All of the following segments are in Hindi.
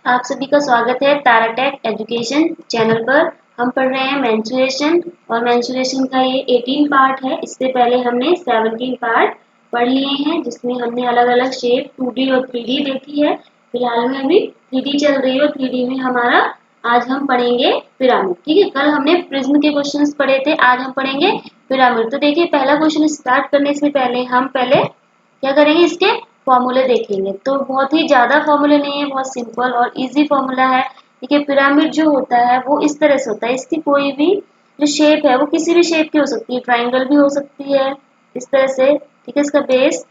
आप सभी का स्वागत है ताराटेक एजुकेशन चैनल पर। हम पढ़ रहे हैं मेंस्ट्रुएशन और मेंस्ट्रुएशन का ये 18 पार्ट है। इससे पहले हमने 17 पार्ट पढ़ लिए हैं जिसमें हमने अलग अलग शेप 2D और 3D देखी है। फिलहाल में अभी 3D चल रही है और 3D में हमारा आज हम पढ़ेंगे पिरामिड। ठीक है, कल हमने प्रिज्म के क्वेश्चंस पढ़े थे, आज हम पढ़ेंगे पिरामिड। तो देखिए, पहला क्वेश्चन स्टार्ट करने से पहले हम पहले क्या करेंगे, इसके फॉर्मूले देखेंगे। तो बहुत ही ज्यादा फॉर्मूले नहीं है, बहुत सिंपल और इजी फॉर्मूला है। देखिए, पिरामिड जो होता है वो इस तरह से होता है। इसकी कोई भी जो शेप है वो किसी भी शेप की हो सकती है, ट्राइंगल भी हो सकती है इस तरह से। ठीक है, इसका बेस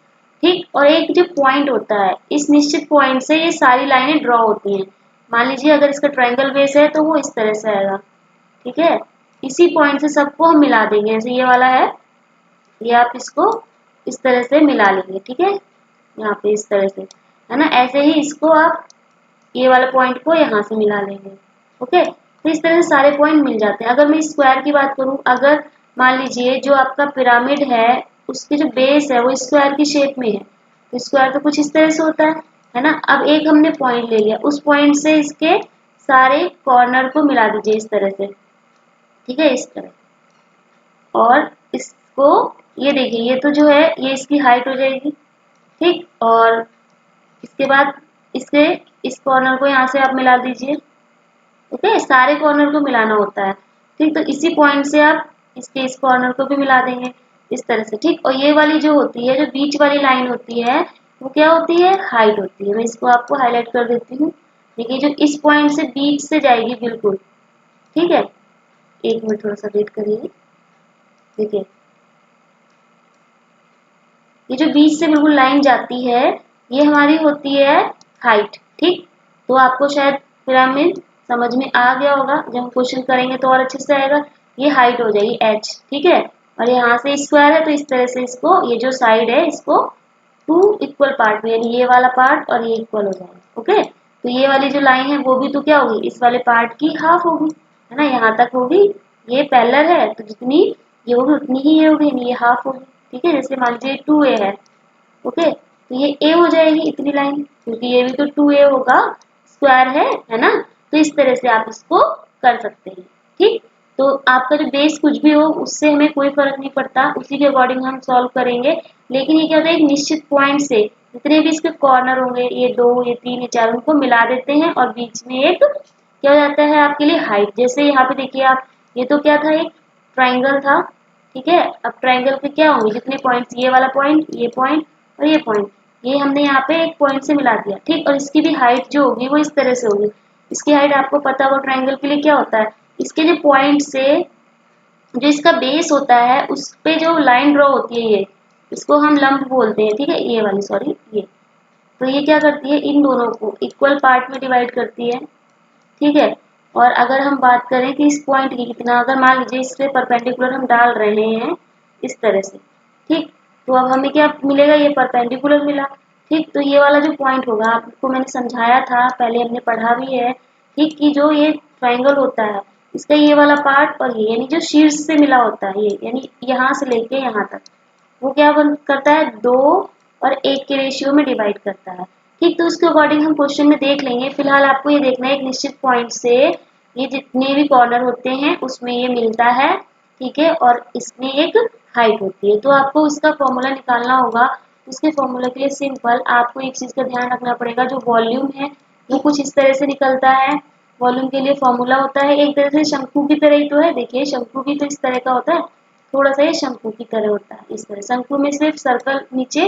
ठीक, और एक जो पॉइंट होता है, इस निश्चित पॉइंट से ये सारी लाइनें ड्रॉ होती हैं। मान लीजिए अगर इसका ट्राइंगल बेस है तो वो इस तरह से आएगा। ठीक है, इसी पॉइंट से सबको हम मिला देंगे। जैसे ये वाला है, ये आप इसको इस तरह से मिला लेंगे। ठीक है, यहाँ पे इस तरह से है ना। ऐसे ही इसको आप ये वाले पॉइंट को यहाँ से मिला लेंगे। ओके, तो इस तरह से सारे पॉइंट मिल जाते हैं। अगर मैं स्क्वायर की बात करूँ, अगर मान लीजिए जो आपका पिरामिड है उसकी जो बेस है वो स्क्वायर की शेप में है, तो स्क्वायर तो कुछ इस तरह से होता है ना। अब एक हमने पॉइंट ले लिया, उस पॉइंट से इसके सारे कॉर्नर को मिला दीजिए इस तरह से। ठीक है, इस तरह। और इसको ये देखिए, ये तो जो है ये इसकी हाइट हो जाएगी। ठीक, और इसके बाद इसके इस कॉर्नर को यहाँ से आप मिला दीजिए। ओके, सारे कॉर्नर को मिलाना होता है। ठीक, तो इसी पॉइंट से आप इसके इस कॉर्नर को भी मिला देंगे इस तरह से। ठीक, और ये वाली जो होती है, जो बीच वाली लाइन होती है, वो क्या होती है, हाइट होती है। मैं इसको आपको हाईलाइट कर देती हूँ। देखिए, जो इस पॉइंट से बीच से जाएगी बिल्कुल। ठीक है, एक मिनट थोड़ा सा वेट करिए। देखिए, ये जो बीच से बिल्कुल लाइन जाती है, ये हमारी होती है हाइट। ठीक, तो आपको शायद पिरामिड समझ में आ गया होगा। जब हम क्वेश्चन करेंगे तो और अच्छे से आएगा। ये हाइट हो जाएगी h। ठीक है, और यहाँ से स्क्वायर है तो इस तरह से इसको, ये जो साइड है इसको टू इक्वल पार्ट में, यानी ये वाला पार्ट और ये इक्वल हो जाएगा। ओके, तो ये वाली जो लाइन है वो भी तो क्या होगी, इस वाले पार्ट की हाफ होगी, है ना। यहाँ तक होगी, ये पैरेलल है तो जितनी ये होगी उतनी ही ये होगी, यानी ये हाफ होगी। ठीक है, जैसे मान लीजिए 2a है। ओके, तो ये a हो जाएगी इतनी लाइन, क्योंकि ये भी तो 2a होगा, स्क्वायर है ना। तो इस तरह से आप इसको कर सकते हैं। ठीक, तो आपका जो बेस कुछ भी हो उससे हमें कोई फर्क नहीं पड़ता, उसी के अकॉर्डिंग हम सॉल्व करेंगे। लेकिन ये क्या होता है, एक निश्चित पॉइंट से जितने भी इसके कॉर्नर होंगे, ये 2 ये 3 ये 4, उनको मिला देते हैं और बीच में एक क्या हो जाता है आपके लिए, हाइट। जैसे यहाँ पे देखिए आप, ये तो क्या था, एक ट्राइंगल था। ठीक है, अब ट्राइंगल के क्या होंगे, जितने पॉइंट्स, ये वाला पॉइंट, ये पॉइंट और ये पॉइंट, ये हमने यहाँ पे एक पॉइंट से मिला दिया। ठीक, और इसकी भी हाइट जो होगी वो इस तरह से होगी। इसकी हाइट आपको पता होगा ट्राइंगल के लिए क्या होता है, इसके जो पॉइंट से जो इसका बेस होता है उस पे जो लाइन ड्रॉ होती है, ये इसको हम लंब बोलते हैं। ठीक है, ये वाली, सॉरी ये, तो ये क्या करती है, इन दोनों को इक्वल पार्ट में डिवाइड करती है। ठीक है, और अगर हम बात करें कि इस पॉइंट की कितना, अगर मान लीजिए इससे परपेंडिकुलर हम डाल रहे हैं इस तरह से। ठीक, तो अब हमें क्या मिलेगा, ये परपेंडिकुलर मिला। ठीक, तो ये वाला जो पॉइंट होगा, आपको मैंने समझाया था पहले, हमने पढ़ा भी है। ठीक, कि जो ये ट्राइंगल होता है, इसका ये वाला पार्ट और ये, यानी जो शीर्ष से मिला होता है, ये यानी यहाँ से लेके यहाँ तक, वो क्या बन करता है, 2 और 1 के रेशियो में डिवाइड करता है। ठीक, तो उसके अकॉर्डिंग हम क्वेश्चन में देख लेंगे। फिलहाल आपको ये देखना है, एक निश्चित पॉइंट से ये जितने भी कॉर्नर होते हैं उसमें ये मिलता है। ठीक है, और इसमें एक हाइट होती है। तो आपको इसका फॉर्मूला निकालना होगा। उसके फॉर्मूला के लिए सिंपल आपको एक चीज का ध्यान रखना पड़ेगा, जो वॉल्यूम है वो कुछ इस तरह से निकलता है। वॉल्यूम के लिए फॉर्मूला होता है एक तरह से शंकु की तरह ही तो है। देखिए, शंकु भी तो इस तरह का होता है, थोड़ा सा ये शंकु की तरह होता है इस तरह। शंकु में सिर्फ सर्कल, नीचे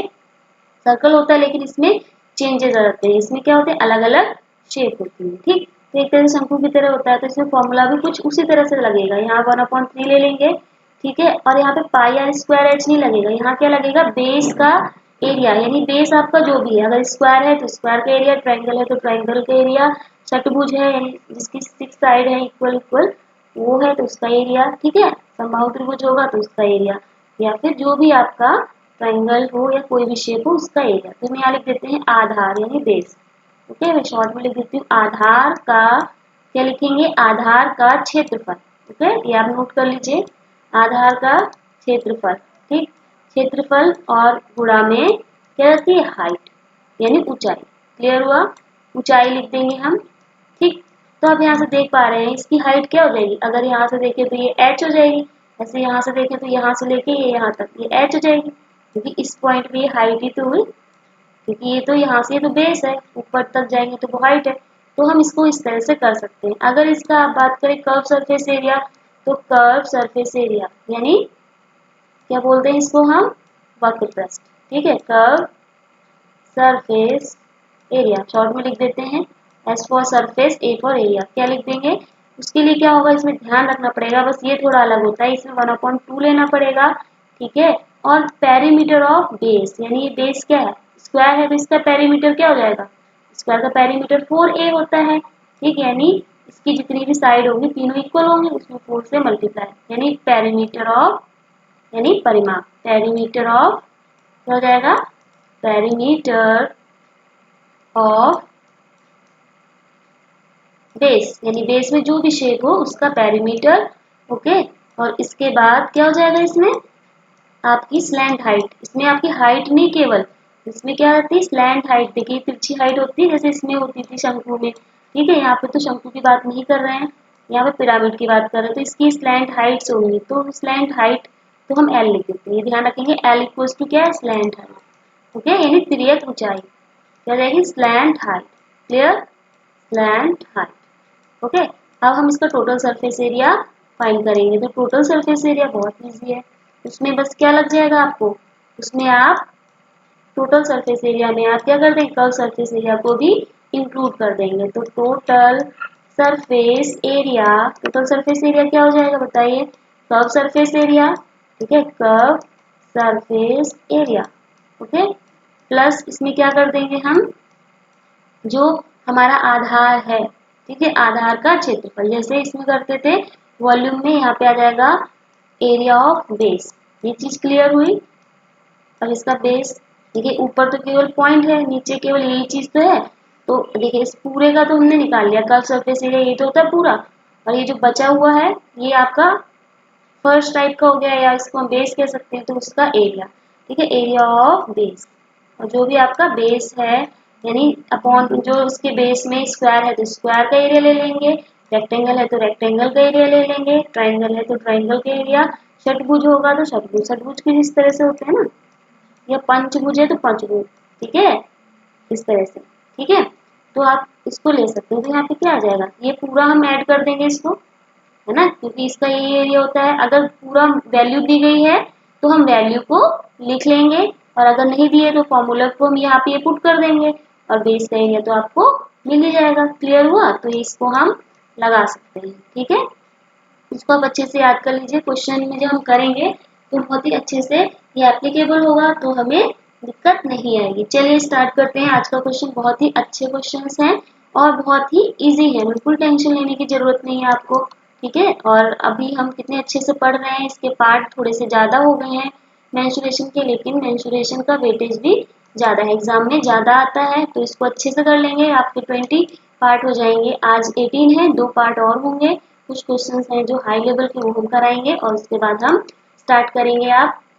सर्कल होता है, लेकिन इसमें चेंजेस आ जाते हैं। इसमें क्या होते हैं, अलग अलग शेप होती है। ठीक, तो एक तरह से शंकु की तरह होता है, तो इसमें फॉर्मूला भी कुछ उसी तरह से लगेगा। यहाँ 1/3 ले लेंगे। ठीक है, और यहाँ पे पाई आर स्क्वायर एच नहीं लगेगा, यहाँ क्या लगेगा, बेस का एरिया, यानी बेस आपका जो भी है, अगर स्क्वायर है तो स्क्वायर का एरिया, ट्राइंगल है तो ट्राइंगल का एरिया, चतुर्भुज है यानी जिसकी 6 साइड है इक्वल इक्वल, वो है तो उसका एरिया। ठीक है, समबाहु त्रिभुज होगा तो उसका एरिया, या फिर जो भी आपका ट्राइंगल हो या कोई भी शेप हो उसका एरिया। तो हम यहाँ लिख देते हैं आधार यानी बेस। ओके, मैं शॉर्ट में लिख देती हूँ आधार का, क्या लिखेंगे, आधार का क्षेत्रफल। ओके, ये आप नोट कर लीजिए, आधार का क्षेत्रफल। ठीक, क्षेत्रफल और गुणा में क्या रहती है, हाइट यानी ऊंचाई। क्लियर हुआ, ऊंचाई लिख देंगे हम। ठीक, तो आप यहाँ से देख पा रहे हैं इसकी हाइट क्या हो जाएगी, अगर यहाँ से देखें तो ये h हो जाएगी, ऐसे यहाँ से देखें तो यहाँ से लेके ये यहाँ तक ये h हो जाएगी, क्योंकि इस पॉइंट पे ये हाइट ही तो हुई, क्योंकि ये तो यहाँ से ये तो बेस है, ऊपर तक जाएंगे तो वो हाइट है। तो हम इसको इस तरह से कर सकते हैं। अगर इसका आप बात करें कर्व सरफेस एरिया, तो कर्व सरफेस एरिया यानी क्या बोलते हैं इसको हम, वक्र पृष्ठ। ठीक है, कर्व सरफेस एरिया शॉर्ट में लिख देते हैं, S for surface, A for area. क्या लिख देंगे, उसके लिए क्या होगा, इसमें ध्यान रखना पड़ेगा, बस ये थोड़ा अलग होता है, इसमें 1/2 लेना पड़ेगा। ठीक है, और पेरीमीटर ऑफ बेस, यानी ये बेस क्या है, स्क्वायर है, तो इसका पेरीमीटर क्या हो जाएगा, स्क्वायर का पेरीमीटर 4a होता है। ठीक है, यानी इसकी जितनी भी साइड होंगी तीनों इक्वल होंगे, उसमें 4 से मल्टीप्लाई, यानी पेरीमीटर ऑफ, यानी परिमाप, पेरीमीटर ऑफ क्या हो जाएगा, पेरीमीटर ऑफ बेस, यानी बेस में जो भी शेप हो उसका पेरीमीटर। ओके, और इसके बाद क्या हो जाएगा, इसमें आपकी स्लैंट हाइट, इसमें आपकी हाइट नहीं केवल, इसमें क्या रहती है, स्लैंट हाइट। देखिए तिरछी हाइट होती है जैसे इसमें होती थी शंकु में। ठीक है, यहाँ पे तो शंकु की बात नहीं कर रहे हैं, यहाँ पे पिरामिड की बात कर रहे हैं, तो इसकी स्लैंट हाइट्स होंगी, तो स्लैंट हाइट तो हम एल लिख देते हैं, ये ध्यान रखेंगे, एल इक्वल्स टू क्या है, स्लैंट हाइट। ओके, यानी तिर्यक ऊंचाई क्या जाएगी, slant height. Clear, slant height. Okay, अब हम इसका टोटल सरफेस एरिया फाइंड करेंगे। तो टोटल सरफेस एरिया बहुत इजी है, उसमें बस क्या लग जाएगा आपको, उसमें आप टोटल सरफेस एरिया में आप क्या कर देंगे, कर्व सरफेस एरिया को भी इंक्लूड कर देंगे। तो total surface area, total surface area क्या हो जाएगा बताइए, कर्व सरफेस एरिया। ठीक है, curve surface area. Okay, plus इसमें क्या कर देंगे हम, जो हमारा आधार है, ठीक है, आधार का क्षेत्रफल, जैसे इसमें करते थे वॉल्यूम में, यहाँ पे आ जाएगा एरिया ऑफ बेस। ये चीज क्लियर हुई। अब इसका बेस, देखिए ऊपर तो केवल पॉइंट है, नीचे केवल यही चीज तो है, तो देखिए इस पूरे का तो हमने निकाल लिया, कर्व सरफेस एरिया ये तो होता है पूरा, और ये जो बचा हुआ है ये आपका फर्स्ट टाइप का हो गया, या इसको हम बेस कह सकते हैं, तो उसका एरिया। ठीक है, एरिया ऑफ बेस, और जो भी आपका बेस है, यानी अपॉन जो उसके बेस में स्क्वायर है तो स्क्वायर का एरिया ले लेंगे, रेक्टेंगल है तो रेक्टेंगल का एरिया ले लेंगे, ट्राइंगल है तो ट्राइंगल का एरिया, षटभुज होगा तो षटभुज, षटभुज के जिस तरह से होते हैं ना, या पंचभुज है तो पंचभुज। ठीक है, इस तरह से। ठीक है, तो आप इसको ले सकते हैं, तो यहाँ पे क्या आ जाएगा, ये पूरा हम ऐड कर देंगे इसको, है ना, क्योंकि इसका ये एरिया होता है। अगर पूरा वैल्यू दी गई है तो हम वैल्यू को लिख लेंगे, और अगर नहीं दिए तो फॉर्मूला को हम यहाँ पे पुट कर देंगे, और बेस का एरिया तो आपको मिल ही जाएगा। क्लियर हुआ, तो इसको हम लगा सकते हैं। ठीक है, इसको आप अच्छे से याद कर लीजिए, क्वेश्चन में जब हम करेंगे तो बहुत ही अच्छे से ये एप्लीकेबल होगा, तो हमें दिक्कत नहीं आएगी। चलिए स्टार्ट करते हैं। आज का क्वेश्चन बहुत ही अच्छे क्वेश्चंस हैं और बहुत ही इजी है, बिल्कुल टेंशन लेने की जरूरत नहीं है आपको। ठीक है, और अभी हम कितने अच्छे से पढ़ रहे हैं, इसके पार्ट थोड़े से ज्यादा हो गए हैं मेंसुरेशन के, लेकिन मेंसुरेशन का वेटेज भी ज्यादा है, एग्जाम में ज्यादा आता है, तो इसको अच्छे से कर लेंगे, आपके 20 पार्ट हो जाएंगे। आज 18 है, 2 पार्ट और होंगे, कुछ क्वेश्चंस हैं जो हाई लेवल के, वो हम कराएंगे, और उसके बाद हम स्टार्ट करेंगे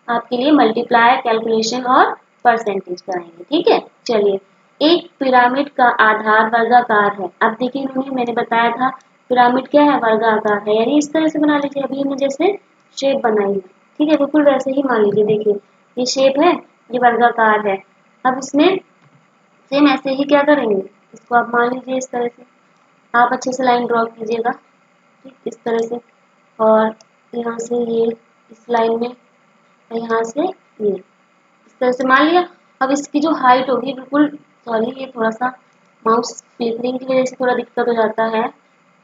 आपके लिए मल्टीप्लाई, कैलकुलेशन और परसेंटेज कराएंगे। ठीक है, चलिए। एक पिरामिड का आधार वर्गाकार है। अब देखिए इन्होंने, मैंने बताया था पिरामिड क्या है, वर्गाकार है, यानी इस तरह से बना लीजिए, अभी हमने जैसे शेप बनाई है, ठीक है, बिल्कुल वैसे ही मान लीजिए। देखिए ये शेप है, ये वर्गाकार है। अब इसमें सेम ऐसे ही क्या करेंगे, इसको आप मान लीजिए इस तरह से, आप अच्छे से लाइन ड्रॉ कीजिएगा, ठीक, इस तरह से, और यहाँ से ये इस लाइन में, और यहाँ से ये इस तरह से मान लिया। अब इसकी जो हाइट होगी, बिल्कुल सॉरी, ये थोड़ा सा माउस फ्लिकरिंग की वजह से थोड़ा दिक्कत हो जाता है,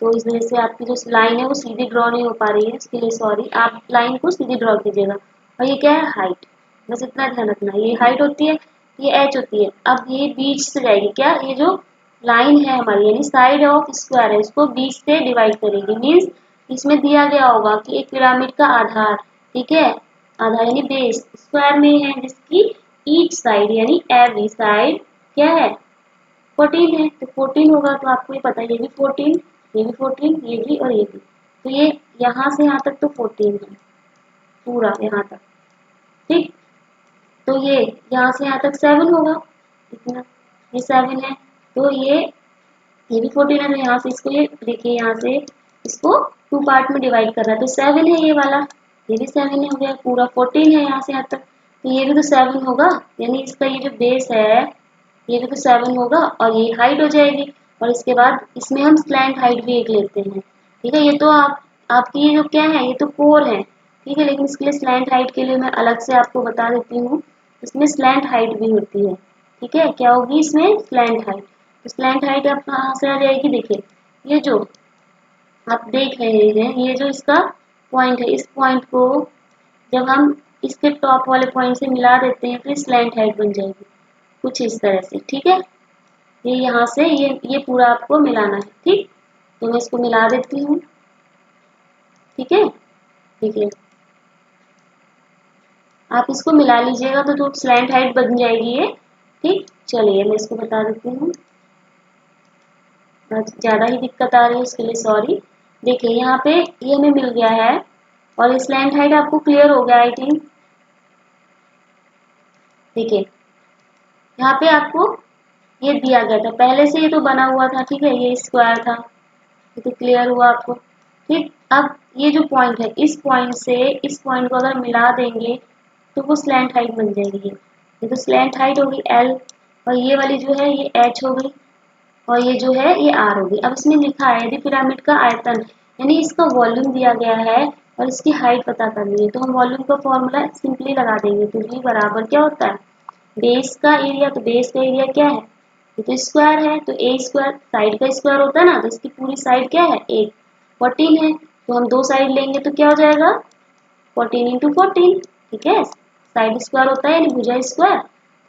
तो इस वजह से आपकी जो लाइन है वो सीधी ड्रॉ नहीं हो पा रही है, इसके लिए सॉरी। आप लाइन को सीधी ड्रॉ कीजिएगा। और ये क्या है, हाइट, बस इतना ध्यान रखना, ये हाइट होती है, ये एच होती है। अब ये बीच से जाएगी, क्या, ये जो लाइन है हमारी, यानी साइड ऑफ स्क्वायर है, इसको बीच से डिवाइड करेगी। मीन्स इसमें दिया गया होगा कि एक पिरामिड का आधार, ठीक है, आधार यानी बेस स्क्वायर में है, जिसकी ईच साइड यानी एवरी साइड क्या है, 14 है, तो 14 होगा, तो आपको ये पता है, ये भी 14, ये भी 14, ये भी और ये भी, तो ये यहाँ से यहाँ तक तो 14 है, पूरा यहाँ तक। ठीक, तो ये यहाँ से यहाँ तक 7 होगा, इतना, ये 7 है, तो ये ये भी 14 है, तो यहाँ से इसको ये देखिए यहाँ से इसको 2 पार्ट में डिवाइड कर रहा है, तो 7 है ये वाला, ये भी 7 हो गया, पूरा 14 है यहाँ से यहाँ तक, तो ये भी तो 7 होगा, यानी इसका ये जो बेस है ये भी तो 7 होगा और ये हाइट हो जाएगी। और इसके बाद इसमें हम स्लैंट हाइट भी एक लेते हैं, ठीक है। ये तो आपकी ये जो क्या है ये तो कोर है, ठीक है, लेकिन इसके लिए स्लैंट हाइट के लिए मैं अलग से आपको बता देती हूँ, इसमें स्लैंट हाइट भी होती है, ठीक है। क्या होगी इसमें स्लैंट हाइट, तो स्लैंट हाइट अब कहाँ से आ जाएगी, देखिए ये जो आप देख रहे हैं ये जो इसका पॉइंट है, इस पॉइंट को जब हम इसके टॉप वाले पॉइंट से मिला देते हैं तो स्लैंट हाइट बन जाएगी कुछ इस तरह से, ठीक है। ये यहाँ से ये पूरा आपको मिलाना है, ठीक। तो मैं इसको मिला देती हूँ, ठीक है। देखिए आप इसको मिला लीजिएगा तो स्लैंट हाइट बन जाएगी ये, ठीक। चलिए मैं इसको बता देती हूँ, ज्यादा ही दिक्कत आ रही है उसके लिए सॉरी। देखिए यहाँ पे ये हमें मिल गया है और स्लैंट हाइट आपको क्लियर हो गया आई थिंक। देखिए यहाँ पे आपको ये दिया गया था पहले से, ये तो बना हुआ था, ठीक है, ये स्क्वायर था, ये तो क्लियर हुआ आपको, ठीक। अब ये जो पॉइंट है इस पॉइंट से इस पॉइंट को अगर मिला देंगे तो वो स्लैंट हाइट बन जाएगी, ये तो स्लैंट हाइट होगी L, और ये वाली जो है ये H हो गई, और ये जो है ये R होगी। अब इसमें लिखा है यदि पिरामिड का आयतन यानी इसका वॉल्यूम दिया गया है और इसकी हाइट पता करनी है, तो हम वॉल्यूम का फॉर्मूला सिंपली लगा देंगे, तो V बराबर क्या होता है बेस का एरिया, तो बेस का एरिया क्या है ये तो स्क्वायर है, तो ए स्क्वायर साइड का स्क्वायर होता है ना, तो इसकी पूरी साइड क्या है 8, 14 है, तो हम दो साइड लेंगे तो क्या हो जाएगा 14 इंटू 14, ठीक है। साइड स्क्वायर होता है यानी भुजा स्क्वायर,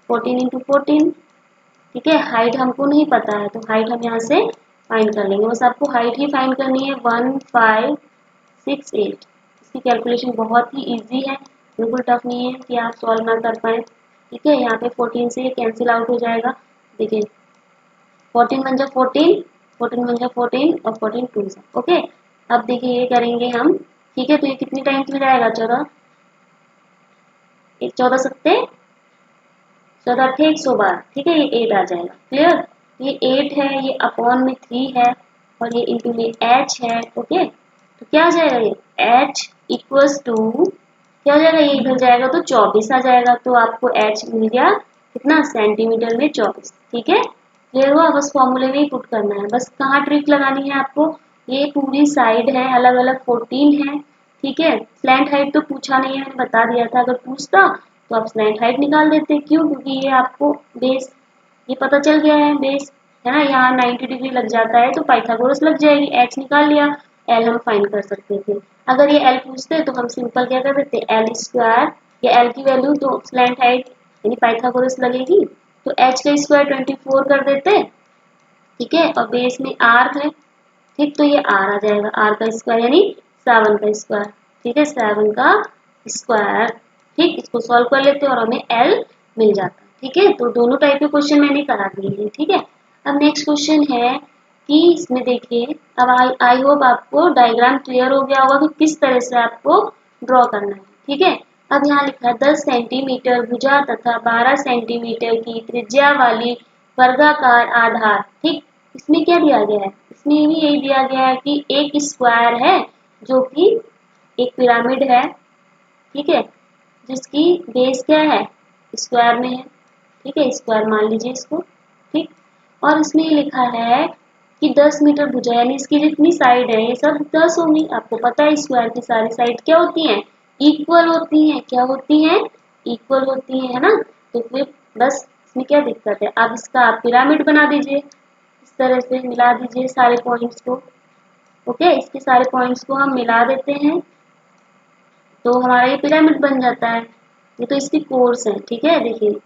14 इंटू 14, ठीक है। हाइट हमको नहीं पता है तो हाइट हम यहाँ से फाइंड कर लेंगे, बस आपको हाइट ही फाइंड करनी है 1568। इसकी कैलकुलेशन बहुत ही इजी है, बिल्कुल टफ नहीं है कि आप सॉल्व ना कर पाए, ठीक है। यहाँ पे 14 से ये कैंसिल आउट हो जाएगा, देखिए 14 बन जा 14, 14 बन जा 14 और 14 टू जा ओके। अब देखिए ये करेंगे हम, ठीक है, तो ये कितनी टाइम्स में जाएगा 14, एक 14 सत्ते 14 अट्ठे 112, ठीक है, ये 8 आ जाएगा, क्लियर। ये 8 है, ये अपॉन में 3 है और ये इंटू में h है, ओके। तो क्या आ जाएगा ये h इक्वल्स टू क्या हो जाएगा, ये इधर जाएगा तो 24 आ जाएगा, तो आपको h मिल गया कितना सेंटीमीटर में 24, ठीक है। क्लियर हुआ, बस फॉर्मूले में ही पुट करना है, बस कहाँ ट्रिक लगानी है आपको, ये पूरी साइड है अलग अलग 14 है, ठीक है। स्लैंट हाइट तो पूछा नहीं है, मैंने बता दिया था, अगर पूछता तो आप स्लैंट हाइट निकाल देते, क्यों, क्योंकि ये आपको बेस ये पता चल गया है बेस है ना, यहाँ 90 डिग्री लग जाता है तो पाइथागोरस लग जाएगी, h निकाल लिया, l हम फाइंड कर सकते थे। अगर ये l पूछते तो हम सिंपल क्या कर देते l स्क्वायर, ये l की वैल्यू तो स्लैंट हाइट यानी पाइथागोरस लगेगी, तो h का स्क्वायर 24 कर देते, ठीक है, और बेस में r है, ठीक, तो ये r आ जाएगा, r का स्क्वायर यानी 7 का स्क्वायर, ठीक है, 7 का स्क्वायर, ठीक। इसको सॉल्व कर लेते हैं और हमें l मिल जाता है, ठीक है। तो दोनों टाइप के क्वेश्चन मैंने करा दिए हैं, ठीक है। अब नेक्स्ट क्वेश्चन है कि इसमें देखिए, अब आई होप आपको डायग्राम क्लियर हो गया होगा कि किस तरह से आपको ड्रॉ करना है, ठीक है। अब यहाँ लिखा है 10 सेंटीमीटर भुजा तथा 12 सेंटीमीटर की त्रिज्या वाली वर्गाकार आधार, ठीक। इसमें क्या दिया गया है, इसमें भी यही दिया गया है कि एक स्क्वायर है जो कि एक पिरामिड है, ठीक है, जिसकी बेस क्या है स्क्वायर में है, ठीक है, स्क्वायर मान लीजिए इसको, ठीक। और इसमें लिखा है कि 10 मीटर भुजा यानी इसकी जितनी साइड है ये सब 10 होंगी, आपको पता है स्क्वायर की सारी साइड क्या होती हैं इक्वल होती हैं, क्या होती हैं इक्वल होती हैं, है ना। तो फिर बस इसमें क्या दिक्कत है, आप इसका आप पिरामिड बना दीजिए, इस तरह से मिला दीजिए सारे पॉइंट्स को, ओके। इसके सारे पॉइंट्स को हम मिला देते हैं तो हमारा ये पिरामिड बन जाता है, ये तो इसकी कोर्स है, ठीक है, देखिए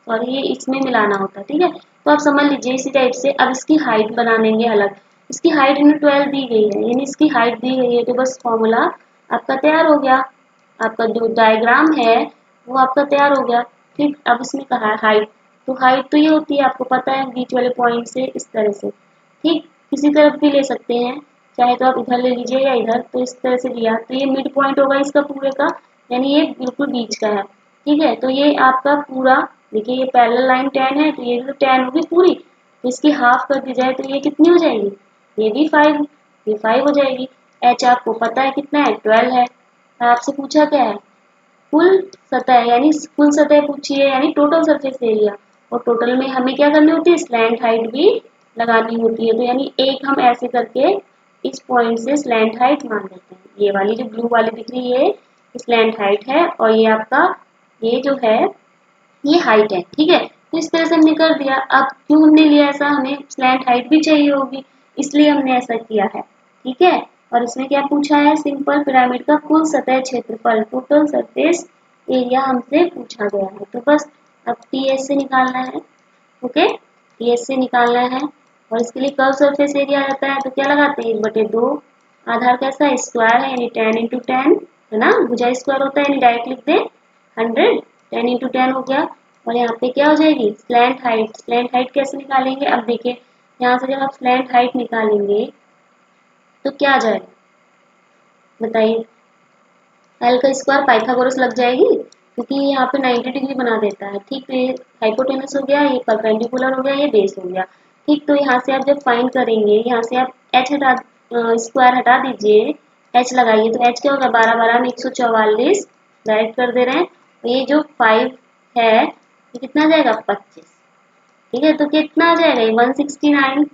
और ये इसमें मिलाना होता है, ठीक है। तो आप समझ लीजिए इसी टाइप से अब इसकी हाइट बना लेंगे अलग, इसकी हाइट इन्हें 12 दी गई है यानी इसकी हाइट दी गई है, तो बस फॉर्मूला आपका तैयार हो गया, आपका जो डायग्राम है वो आपका तैयार हो गया, ठीक। अब इसमें कहा है हाइट, तो हाइट तो ये होती है आपको पता है बीच वाले पॉइंट से इस तरह से, ठीक, किसी तरफ भी ले सकते हैं, चाहे तो आप इधर ले लीजिए या इधर, तो इस तरह से लिया तो ये मिड पॉइंट होगा इसका पूरे का, यानी ये बिल्कुल बीच का है, ठीक है। तो ये आपका पूरा देखिए ये पैरेलल लाइन 10 है तो ये तो 10 होगी पूरी, तो इसकी हाफ कर दी जाए तो ये कितनी हो जाएगी, ये भी 5, ये 5 हो जाएगी। एच आपको पता है कितना है, 12 है। आपसे पूछा क्या है, कुल सतह, यानी कुल सतह पूछी है, यानी टोटल सरफेस एरिया। और टोटल में हमें क्या करनी होती है, स्लैंट हाइट भी लगानी होती है। तो यानी एक हम ऐसे करके इस पॉइंट से स्लैंट हाइट मान लेते हैं। ये वाली जो ब्लू वाली दिख रही है स्लैंट हाइट है, और ये आपका ये जो है ये हाइट है, ठीक है। तो इस तरह से हमने कर दिया। अब क्यों हमने लिया ऐसा, हमें स्लैंट हाइट भी चाहिए होगी, इसलिए हमने ऐसा किया है, ठीक है। और इसमें क्या पूछा है, सिंपल पिरामिड का कुल सतह क्षेत्रफल, टोटल सरफेस एरिया हमसे पूछा गया है। तो बस अब टीएस से निकालना है, ओके, टीएस से निकालना है। और इसके लिए कर्व सरफेस एरिया रहता है, तो क्या लगाते हैं, 1/2। आधार कैसा है, स्क्वायर है, यानी 10 × 10 है ना, भुजा स्क्वायर होता है, यानी डायरेक्ट लिख दे 100, 10 × 10 हो गया। और यहाँ पे क्या हो जाएगी, स्लैंट हाइट। स्लैंट हाइट कैसे निकालेंगे, अब देखिए यहाँ से जब आप स्लैंट हाइट निकालेंगे तो क्या आ जाएगा, बताइए। एल का स्क्वायर पाइथागोरस लग जाएगी, क्योंकि ये यहाँ पे 90 डिग्री बना देता है, ठीक। तो ये हाइपोटेनस हो गया, ये परपेंडिकुलर हो गया, ये बेस हो गया, ठीक। तो यहाँ से आप जब फाइंड करेंगे, यहाँ से आप एच हटा, स्क्वायर हटा दीजिए, एच लगाइए, तो एच क्या होगा, 12 12 में 144 डायरेक्ट कर दे रहे हैं। तो ये जो 5 है ये कितना आ जाएगा, 25, ठीक है। तो कितना आ जाएगा, ये 169,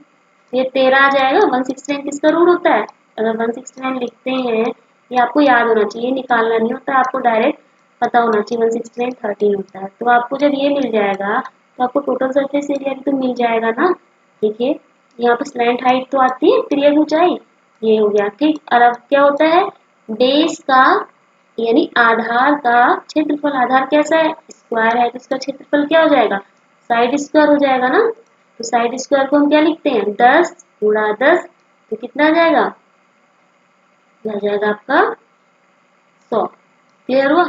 ये 13 आ जाएगा। 169 किसका रूट होता है, अगर 169 लिखते हैं, ये आपको याद होना चाहिए, निकालना नहीं होता, आपको डायरेक्ट पता होना चाहिए 169 13 होता है। तो आपको जब ये मिल जाएगा तो आपको टोटल सरफेस एरिया भी तो मिल जाएगा ना। देखिए यहाँ पर स्लैंट हाइट तो आती है, फिर ये ऊंचाई, ये हो गया, ठीक। और अब क्या होता है, बेस का यानी आधार का क्षेत्रफल, आधार कैसा है, स्क्वायर है, तो इसका क्षेत्रफल क्या हो जाएगा, साइड स्क्वायर हो जाएगा ना। तो साइड स्क्वायर को हम क्या लिखते हैं, 10 × 10, तो कितना आ जाएगा, आ जाएगा आपका 100। क्लियर हुआ।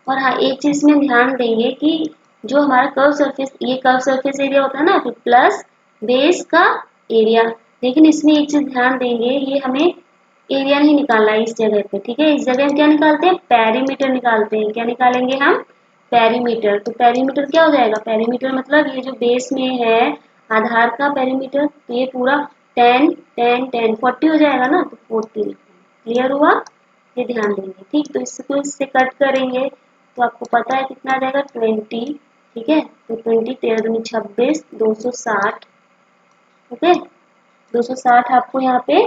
और हाँ एक चीज में ध्यान देंगे कि जो हमारा कर्व सरफेस, ये कर्व सरफेस एरिया होता है ना, फिर प्लस बेस का एरिया। लेकिन इसमें एक चीज ध्यान देंगे, ये हमें एरिया नहीं निकालना है इस जगह पे, ठीक है। इस जगह हम क्या निकालते हैं, पेरीमीटर निकालते हैं। क्या निकालेंगे हम, पेरीमीटर। तो पेरीमीटर क्या हो जाएगा, पेरीमीटर मतलब ये जो बेस में है आधार का पेरीमीटर, तो ये पूरा 10 10 10 40 हो जाएगा ना, तो 40। क्लियर हुआ, ये ध्यान देंगे, ठीक। तो इसको इससे कट करेंगे तो आपको पता है कितना आ जाएगा, 20, ठीक है। तो 20 13 दूनी 26, 260, ओके, 260 आपको यहाँ पे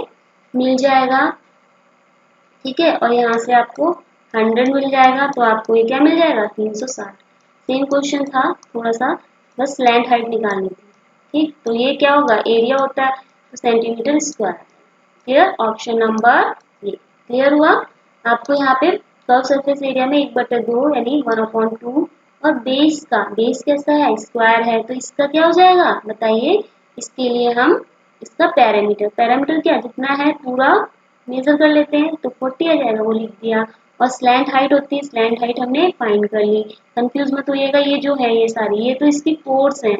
मिल जाएगा, ठीक है। और यहाँ से आपको 100 मिल जाएगा, तो आपको ये क्या मिल जाएगा, 360। सेम क्वेश्चन था, थोड़ा सा बस स्लैंट हाइट निकालनी थी, ठीक। तो ये क्या होगा, एरिया होता है, तो centimetre square. Clear, option number A. Clear हुआ। आपको यहाँ पे कर्व सरफेस एरिया में 1/2 यानी 1/2, और बेस का, बेस कैसा है, स्क्वायर है, तो इसका क्या हो जाएगा बताइए। इसके लिए हम इसका पैरामीटर, पैरामीटर क्या जितना है पूरा मेजर कर लेते हैं, तो 40 आ जाएगा, वो लिख दिया। और स्लैंट हाइट होती है, स्लैंट हाइट हमने फाइंड कर ली। कंफ्यूज मत होइएगा, ये जो है ये सारी, ये तो इसकी कोर्स है,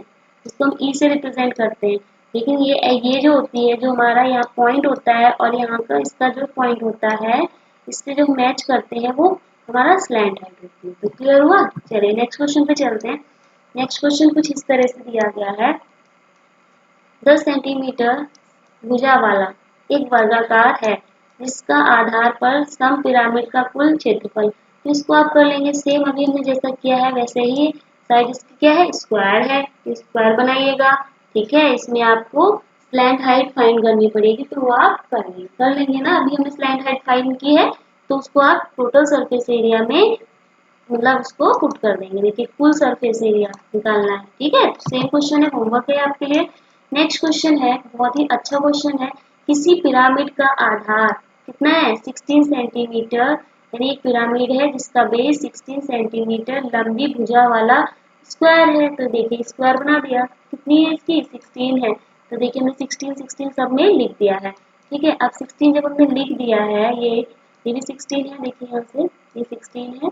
इसको हम ई से रिप्रेजेंट करते हैं। लेकिन ये जो होती है, जो हमारा यहाँ पॉइंट होता है और यहाँ का इसका जो पॉइंट होता है, इससे जो मैच करते हैं वो हमारा स्लैंट हाइट होती है। तो क्लियर हुआ। चलिए नेक्स्ट क्वेश्चन पे चलते हैं। नेक्स्ट क्वेश्चन कुछ इस तरह से दिया गया है, 10 सेंटीमीटर भुजा वाला एक वर्गाकार है जिसका आधार पर सम पिरामिड का कुल क्षेत्रफल। तो इसको आप कर लेंगे सेम अभी हमने जैसा किया है वैसे ही। साइड इसकी क्या है, स्क्वायर है, तो स्क्वायर बनाइएगा, ठीक है। इसमें आपको स्लैंट हाइट फाइंड करनी पड़ेगी, तो वो आप कर लेंगे ना। अभी हमने स्लैंट हाइट फाइंड की है, तो उसको आप टोटल सरफेस एरिया में मतलब उसको पुट कर देंगे। देखिए कुल सरफेस एरिया निकालना है, ठीक है। सेम क्वेश्चन है, होमवर्क है आपके लिए। नेक्स्ट क्वेश्चन है, बहुत ही अच्छा क्वेश्चन है। किसी पिरामिड का आधार कितना है, 16 सेंटीमीटर, यानी एक पिरामिड है जिसका बेस 16 सेंटीमीटर लंबी भुजा वाला स्क्वायर है। तो देखिए स्क्वायर बना दिया, कितनी है इसकी, 16 है। तो देखिए हमने 16 16 सब में लिख दिया है, ठीक है। अब 16 जब हमने लिख दिया है, ये भी 16 है, देखिए यहाँ से ये 16 है,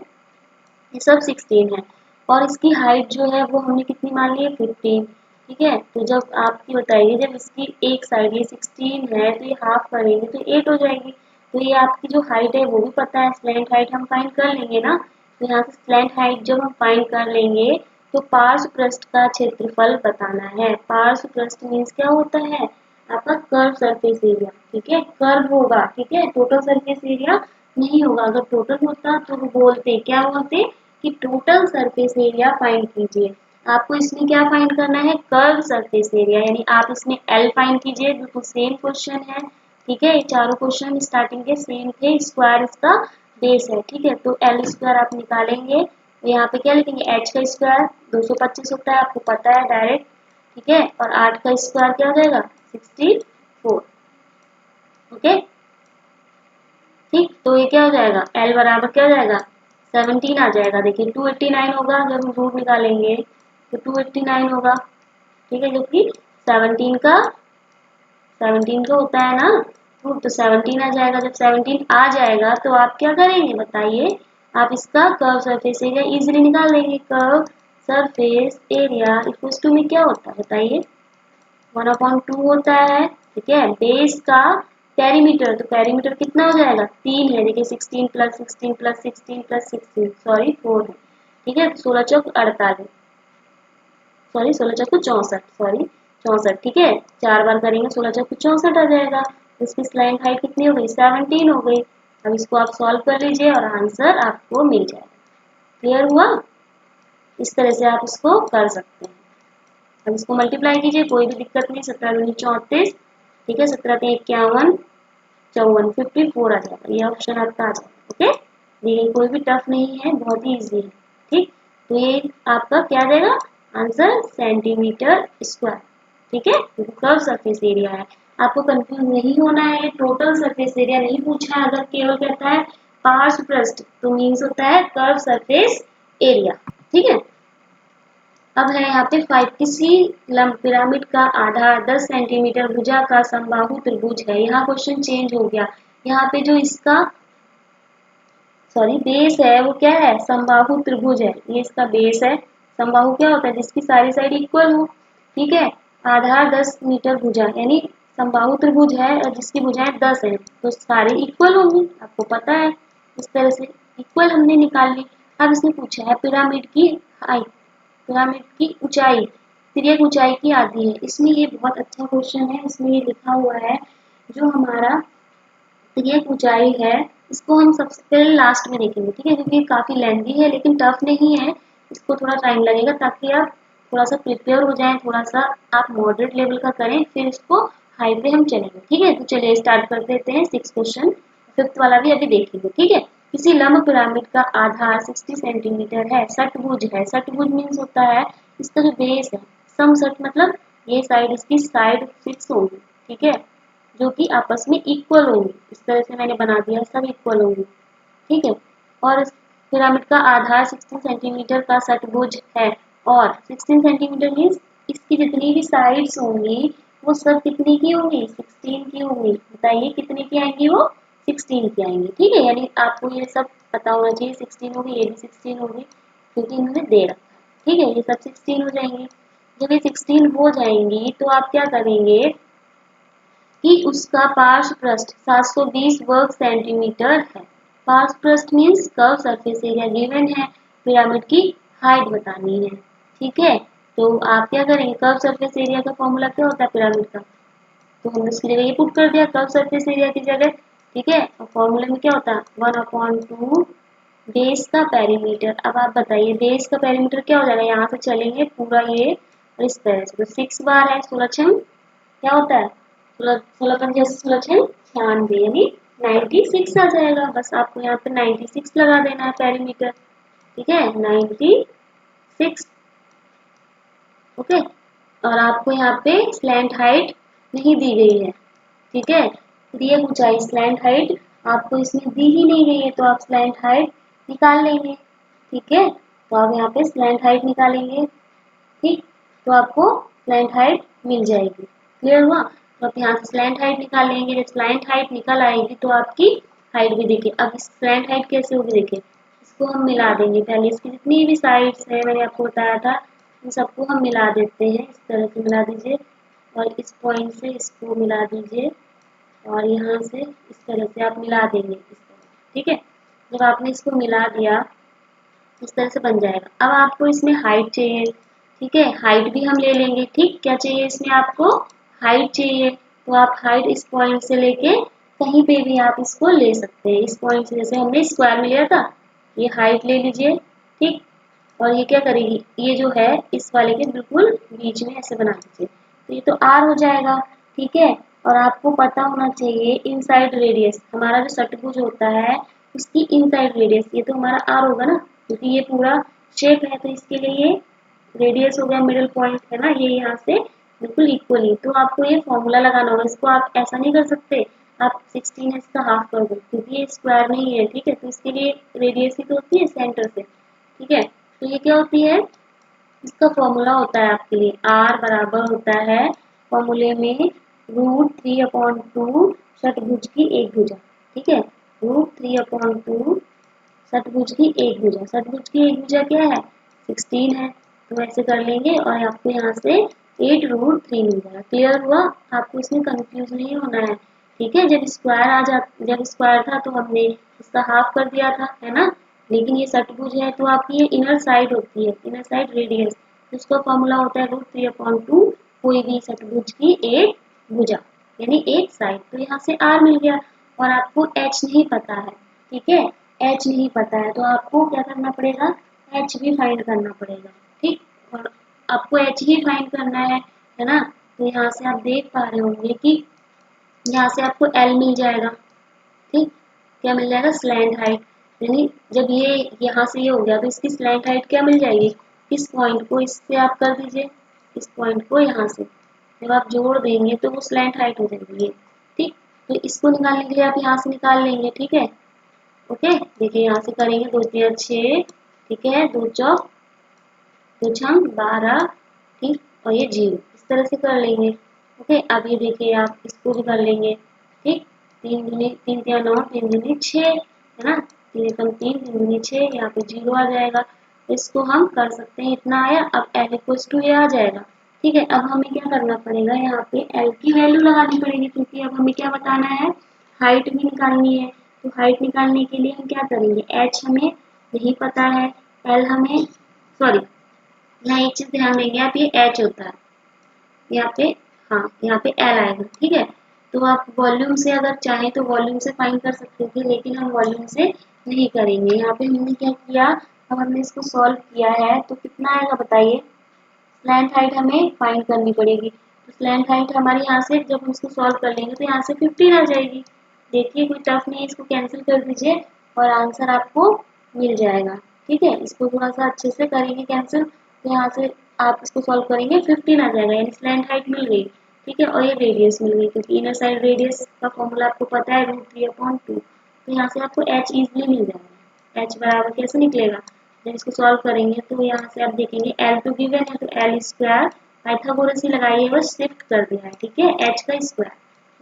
ये सब 16 है। और इसकी हाइट जो है वो हमने कितनी मान ली है, 15, ठीक है। तो जब आपकी बताइए, जब इसकी एक साइड ये 16 है तो ये हाफ करेंगे तो 8 हो जाएगी। तो ये आपकी जो हाइट है वो भी पता है, स्लैंट हाइट हम फाइंड कर लेंगे ना। तो यहाँ से स्लैंट हाइट जब हम फाइंड कर लेंगे तो पार्श्व पृष्ठ का क्षेत्रफल बताना है। पार्श्व पृष्ठ मीन्स क्या होता है, आपका कर्व सरफेस एरिया, ठीक है, कर्व होगा, ठीक है, टोटल सरफेस एरिया नहीं होगा। अगर टोटल होता तो वो बोलते, क्या बोलते कि टोटल सरफेस एरिया फाइंड कीजिए। आपको इसमें क्या फाइंड करना है, कर्व सरफेस एरिया, यानी आप इसमें एल फाइंड कीजिए, बिल्कुल सेम क्वेश्चन है, ठीक है, ये चारों क्वेश्चन स्टार्टिंग के सेम थे, स्क्वायर इसका बेस है, ठीक है, तो एल स्क्वायर आप निकालेंगे, तो यहाँ पे क्या लिखेंगे, एच का स्क्वायर 225 होता है, आपको पता है डायरेक्ट, ठीक है, और 8 का स्क्वायर क्या हो जाएगा 64, ओके, ठीक, तो ये क्या हो जाएगा, एल बराबर क्या हो जाएगा 17 आ जाएगा। देखिए 289 होगा, जब हम रूट निकालेंगे तो 289 होगा, ठीक है, जो कि 17 का 17 का होता है ना रूट, तो 17 आ जाएगा। जब 17 आ जाएगा तो आप क्या करेंगे बताइए, आप इसका कर्व सरफेस एरिया इजीली निकाल लेंगे। Curve surface area equals to में क्या होता है बताइए, 1/2 होता है, ठीक है, बेस का पेरीमीटर, तो पेरीमीटर कितना हो जाएगा 3 है, देखिए 16 प्लस 16 प्लस 16 प्लस 16 सॉरी 4 है, ठीक है, 16 चौक 48, सॉरी 16 चौक 64, सॉरी 64, ठीक है, 4 बार करेंगे 16 चौक 64 आ जाएगा। इसकी स्लैंट हाइट कितनी हो गई 17 हो गई। अब इसको आप सॉल्व कर लीजिए और आंसर आपको मिल जाएगा। क्लियर हुआ, इस तरह से आप इसको कर सकते हैं। अब इसको मल्टीप्लाई कीजिए, कोई भी दिक्कत नहीं, 17 दूनी 34, ठीक है, 17 3 51 54 54 आ जाएगा, ये ऑप्शन आपका आ जाएगा, ओके, ये कोई भी टफ नहीं है, बहुत ही इजी है, ठीक, तो ये आपका क्या आ जाएगा आंसर सेंटीमीटर स्क्वायर, ठीक है, क्योंकि कर्व सरफेस एरिया है। आपको कंफ्यूज नहीं होना है, ये टोटल सरफेस एरिया नहीं पूछा है, अगर केवल कहता है पार्श्व पृष्ठ तो मीन्स होता है कर्व सरफेस एरिया, ठीक है। अब है यहाँ पे 5, किसी लंब पिरामिड का आधार 10 सेंटीमीटर भुजा का समबाहु त्रिभुज है। यहाँ क्वेश्चन चेंज हो गया, यहाँ पे जो इसका सॉरी बेस है वो क्या है समबाहु त्रिभुज है, ये इसका बेस है। समबाहु क्या होता है, जिसकी सारी साइड इक्वल हो, ठीक है, आधार 10 मीटर भुजा, यानी समबाहु त्रिभुज है और जिसकी भुजाएं 10 है, तो सारी इक्वल होंगी, आपको पता है, इस तरह से इक्वल हमने निकाल ली। अब इसने पूछा है पिरामिड की हाइट, पिरामिड की ऊंचाई, तिर्यक ऊंचाई की आधी है। इसमें ये बहुत अच्छा क्वेश्चन है, इसमें ये लिखा हुआ है जो हमारा तिर्यक ऊंचाई है, इसको हम सबसे पहले लास्ट में देखेंगे, ठीक है, क्योंकि काफी लेंथी है लेकिन टफ नहीं है, इसको थोड़ा टाइम लगेगा ताकि आप थोड़ा सा प्रिपेयर हो जाएं, थोड़ा सा आप मॉडरेट लेवल का करें, फिर इसको हाई पे हम चलेंगे, ठीक है, तो चलिए स्टार्ट कर देते हैं 6 क्वेश्चन, 5th वाला भी अभी देखेंगे, ठीक है। किसी लंब पिरामिड का आधार 60 सेंटीमीटर है, षटभुज है, षटभुज मीन्स होता है इसका जो बेस है, सम सट मतलब ये साइड इसकी साइड फिक्स होगी, ठीक है, जो कि आपस में इक्वल होंगी, इस तरह से मैंने बना दिया, सब इक्वल होंगी, ठीक है, और इस पिरामिड का आधार 16 सेंटीमीटर का षटभुज है, और 16 सेंटीमीटर मीन्स इसकी जितनी भी साइड्स होंगी वो सब कितनी की होंगी 16 की होंगी, बताइए कितने की आएंगी वो 16 की आएंगी, ठीक है, यानी आपको ये सब पता होना चाहिए, 16 होगी, ये भी 16 होगी, क्योंकि इन्होंने दे रखा है, ठीक है, ये सब 16 हो जाएंगी। जब ये 16 हो जाएंगी तो आप क्या करेंगे कि उसका पार्श्व पृष्ठ 720 वर्ग सेंटीमीटर है। पार्श्व पृष्ठ means curve surface area given है, पिरामिड की हाइट बतानी है, ठीक है, तो आप क्या करेंगे, कर्व सरफेस एरिया का फॉर्मूला क्या होता है पिरामिड का, तो हमने उसकी जगह ये पुट कर दिया कर्व सरफेस एरिया की जगह, ठीक है, और फॉर्मूले में क्या होता है 1/2 बेस का पेरीमीटर। अब आप बताइए बेस का पेरीमीटर क्या हो जाएगा, यहाँ से चलेंगे पूरा ये और इस तरह से, तो 6 बार है 16 छंग क्या होता है 16 पंजे 16 छंग 96, यानी 96 आ जाएगा, बस आपको यहाँ पे 96 लगा देना है पेरीमीटर, ठीक है 96, ओके, और आपको यहाँ पे स्लैंट हाइट नहीं दी गई है, ठीक है, दिए ऊंचाई स्लैंट हाइट आपको इसमें दी ही नहीं गई है, तो आप स्लैंट हाइट निकाल लेंगे, ठीक है, तो आप यहाँ पे स्लैंट हाइट निकालेंगे, ठीक, तो आपको स्लैंट हाइट मिल जाएगी। क्लियर हुआ, तो आप यहाँ से स्लैंट हाइट निकालेंगे, जब स्लैंट हाइट निकल आएगी तो आपकी हाइट भी देखिए, अब इस स्लैंट हाइट कैसे होगी देखिए, इसको हम मिला देंगे, पहले इसकी जितनी भी साइड्स है मैंने आपको बताया था इन सबको हम मिला देते हैं, इस तरह से मिला दीजिए और इस पॉइंट से इसको मिला दीजिए और यहाँ से इस तरह से आप मिला देंगे इस तरह, ठीक है, जब आपने इसको मिला दिया इस तरह से बन जाएगा। अब आपको इसमें हाइट चाहिए, ठीक है, हाइट भी हम ले लेंगे। ठीक, क्या चाहिए इसमें आपको? हाइट चाहिए। तो आप हाइट इस पॉइंट से लेके कहीं पे भी आप इसको ले सकते हैं। इस पॉइंट से जैसे हमने स्क्वायर में लिया था, ये हाइट ले लीजिए। ठीक, और ये क्या करेगी, ये जो है इस वाले के बिल्कुल बीच में ऐसे बना दीजिए, तो ये तो आर हो जाएगा। ठीक है, और आपको पता होना चाहिए इनसाइड रेडियस, हमारा जो षटभुज होता है उसकी इनसाइड रेडियस, ये तो हमारा आर होगा ना, क्योंकि ये पूरा शेप है, तो इसके लिए ये रेडियस हो गया, मिडिल पॉइंट है ना, ये यहाँ से बिल्कुल इक्वली। तो आपको ये फॉर्मूला लगाना होगा, इसको आप ऐसा नहीं कर सकते आप 16 इसका हाफ कर दो, क्योंकि ये स्क्वायर में ही है। ठीक है, तो इसके लिए रेडियस ही तो होती है सेंटर से। ठीक है, तो ये क्या होती है, इसका फॉर्मूला होता है आपके लिए, आर बराबर होता है फॉर्मूले में √3/2 षटभुज की एक भुजा। ठीक है, √3/2 षटभुज की एक भुजा, षटभुज की एक भुजा क्या है, 16 है। तो ऐसे कर लेंगे और आपको यहाँ से 8√3 मिल जाएगा। क्लियर हुआ? आपको इसमें कंफ्यूज नहीं होना है। ठीक है, जब स्क्वायर था तो हमने इसका हाफ कर दिया था, है ना, लेकिन ये षटभुज है तो आपकी ये इनर साइड होती है, इनर साइड रेडियस, जिसका फॉर्मूला होता है √3/2 कोई भी षटभुज की एक भुजा, यानी एक साइड। तो यहाँ से आर मिल गया, और आपको एच नहीं पता है। ठीक है, एच नहीं पता है तो आपको क्या करना पड़ेगा, एच भी फाइंड करना पड़ेगा। ठीक, और आपको एच ही फाइंड करना है ना। तो यहाँ से आप देख पा रहे होंगे कि यहाँ से आपको एल मिल जाएगा। ठीक, क्या मिल जाएगा, स्लैंट हाइट, यानी जब ये यहाँ से ये हो गया तो इसकी स्लैंट हाइट क्या मिल जाएगी, इस पॉइंट को इससे आप कर दीजिए, इस पॉइंट को यहाँ से जब आप जोड़ देंगे तो वो स्लैंट हाइट हो जाएगी ये। ठीक, तो इसको निकालने के लिए आप यहाँ से निकाल लेंगे। ठीक है, ओके, देखिए यहाँ से करेंगे, 2 3 6, ठीक है, 2 चौक 2 छम 12, ठीक, और ये 0, इस तरह से कर लेंगे। ओके, अब ये देखिए आप इसको भी कर लेंगे। ठीक, 3 3 9, 3 दूनी 6, है ना, 3 एकम 3, 3 दूनी 6, यहाँ पे 0 आ जाएगा। इसको हम कर सकते हैं, इतना आया, अब l इक्वल्स टू ये आ जाएगा। ठीक है, अब हमें क्या करना पड़ेगा, यहाँ पे l की वैल्यू लगानी पड़ेगी, क्योंकि अब हमें क्या बताना है, हाइट भी निकालनी है। तो हाइट निकालने के लिए हम क्या करेंगे, h हमें नहीं पता है, l हमें, सॉरी, यहाँ एक चीज ध्यान देंगे आप, ये h होता है यहाँ पे, हाँ यहाँ पे l आएगा। ठीक है, तो आप वॉल्यूम से अगर चाहें तो वॉल्यूम से फाइंड कर सकते थे, लेकिन हम वॉल्यूम से नहीं करेंगे। यहाँ पे हमने क्या किया, अब हमने इसको सॉल्व किया है तो कितना आएगा बताइए, स्लैंट हाइट हमें फाइंड करनी पड़ेगी। तो स्लैंट हाइट हमारी यहाँ से जब हम इसको सॉल्व कर लेंगे तो यहाँ से 15 आ जाएगी। देखिए कोई टफ नहीं है, इसको कैंसिल कर दीजिए और आंसर आपको मिल जाएगा। ठीक है, इसको थोड़ा सा अच्छे से करेंगे कैंसिल, तो यहाँ से आप इसको सॉल्व करेंगे 15 आ जाएगा, यानी स्लैंट हाइट मिल गई। ठीक है, और ये रेडियस मिल गई, क्योंकि इनर साइड रेडियस का फॉर्मूला आपको पता है √3/2। तो यहाँ से आपको एच इजिली मिल जाएगा। एच बराबर कैसे निकलेगा, जब इसको सॉल्व करेंगे तो यहाँ से आप देखेंगे एल तो गिवन है, तो एल स्क्वायर पाइथागोरस ही लगाइए, बस शिफ्ट कर दिया है। ठीक है, एच का स्क्वायर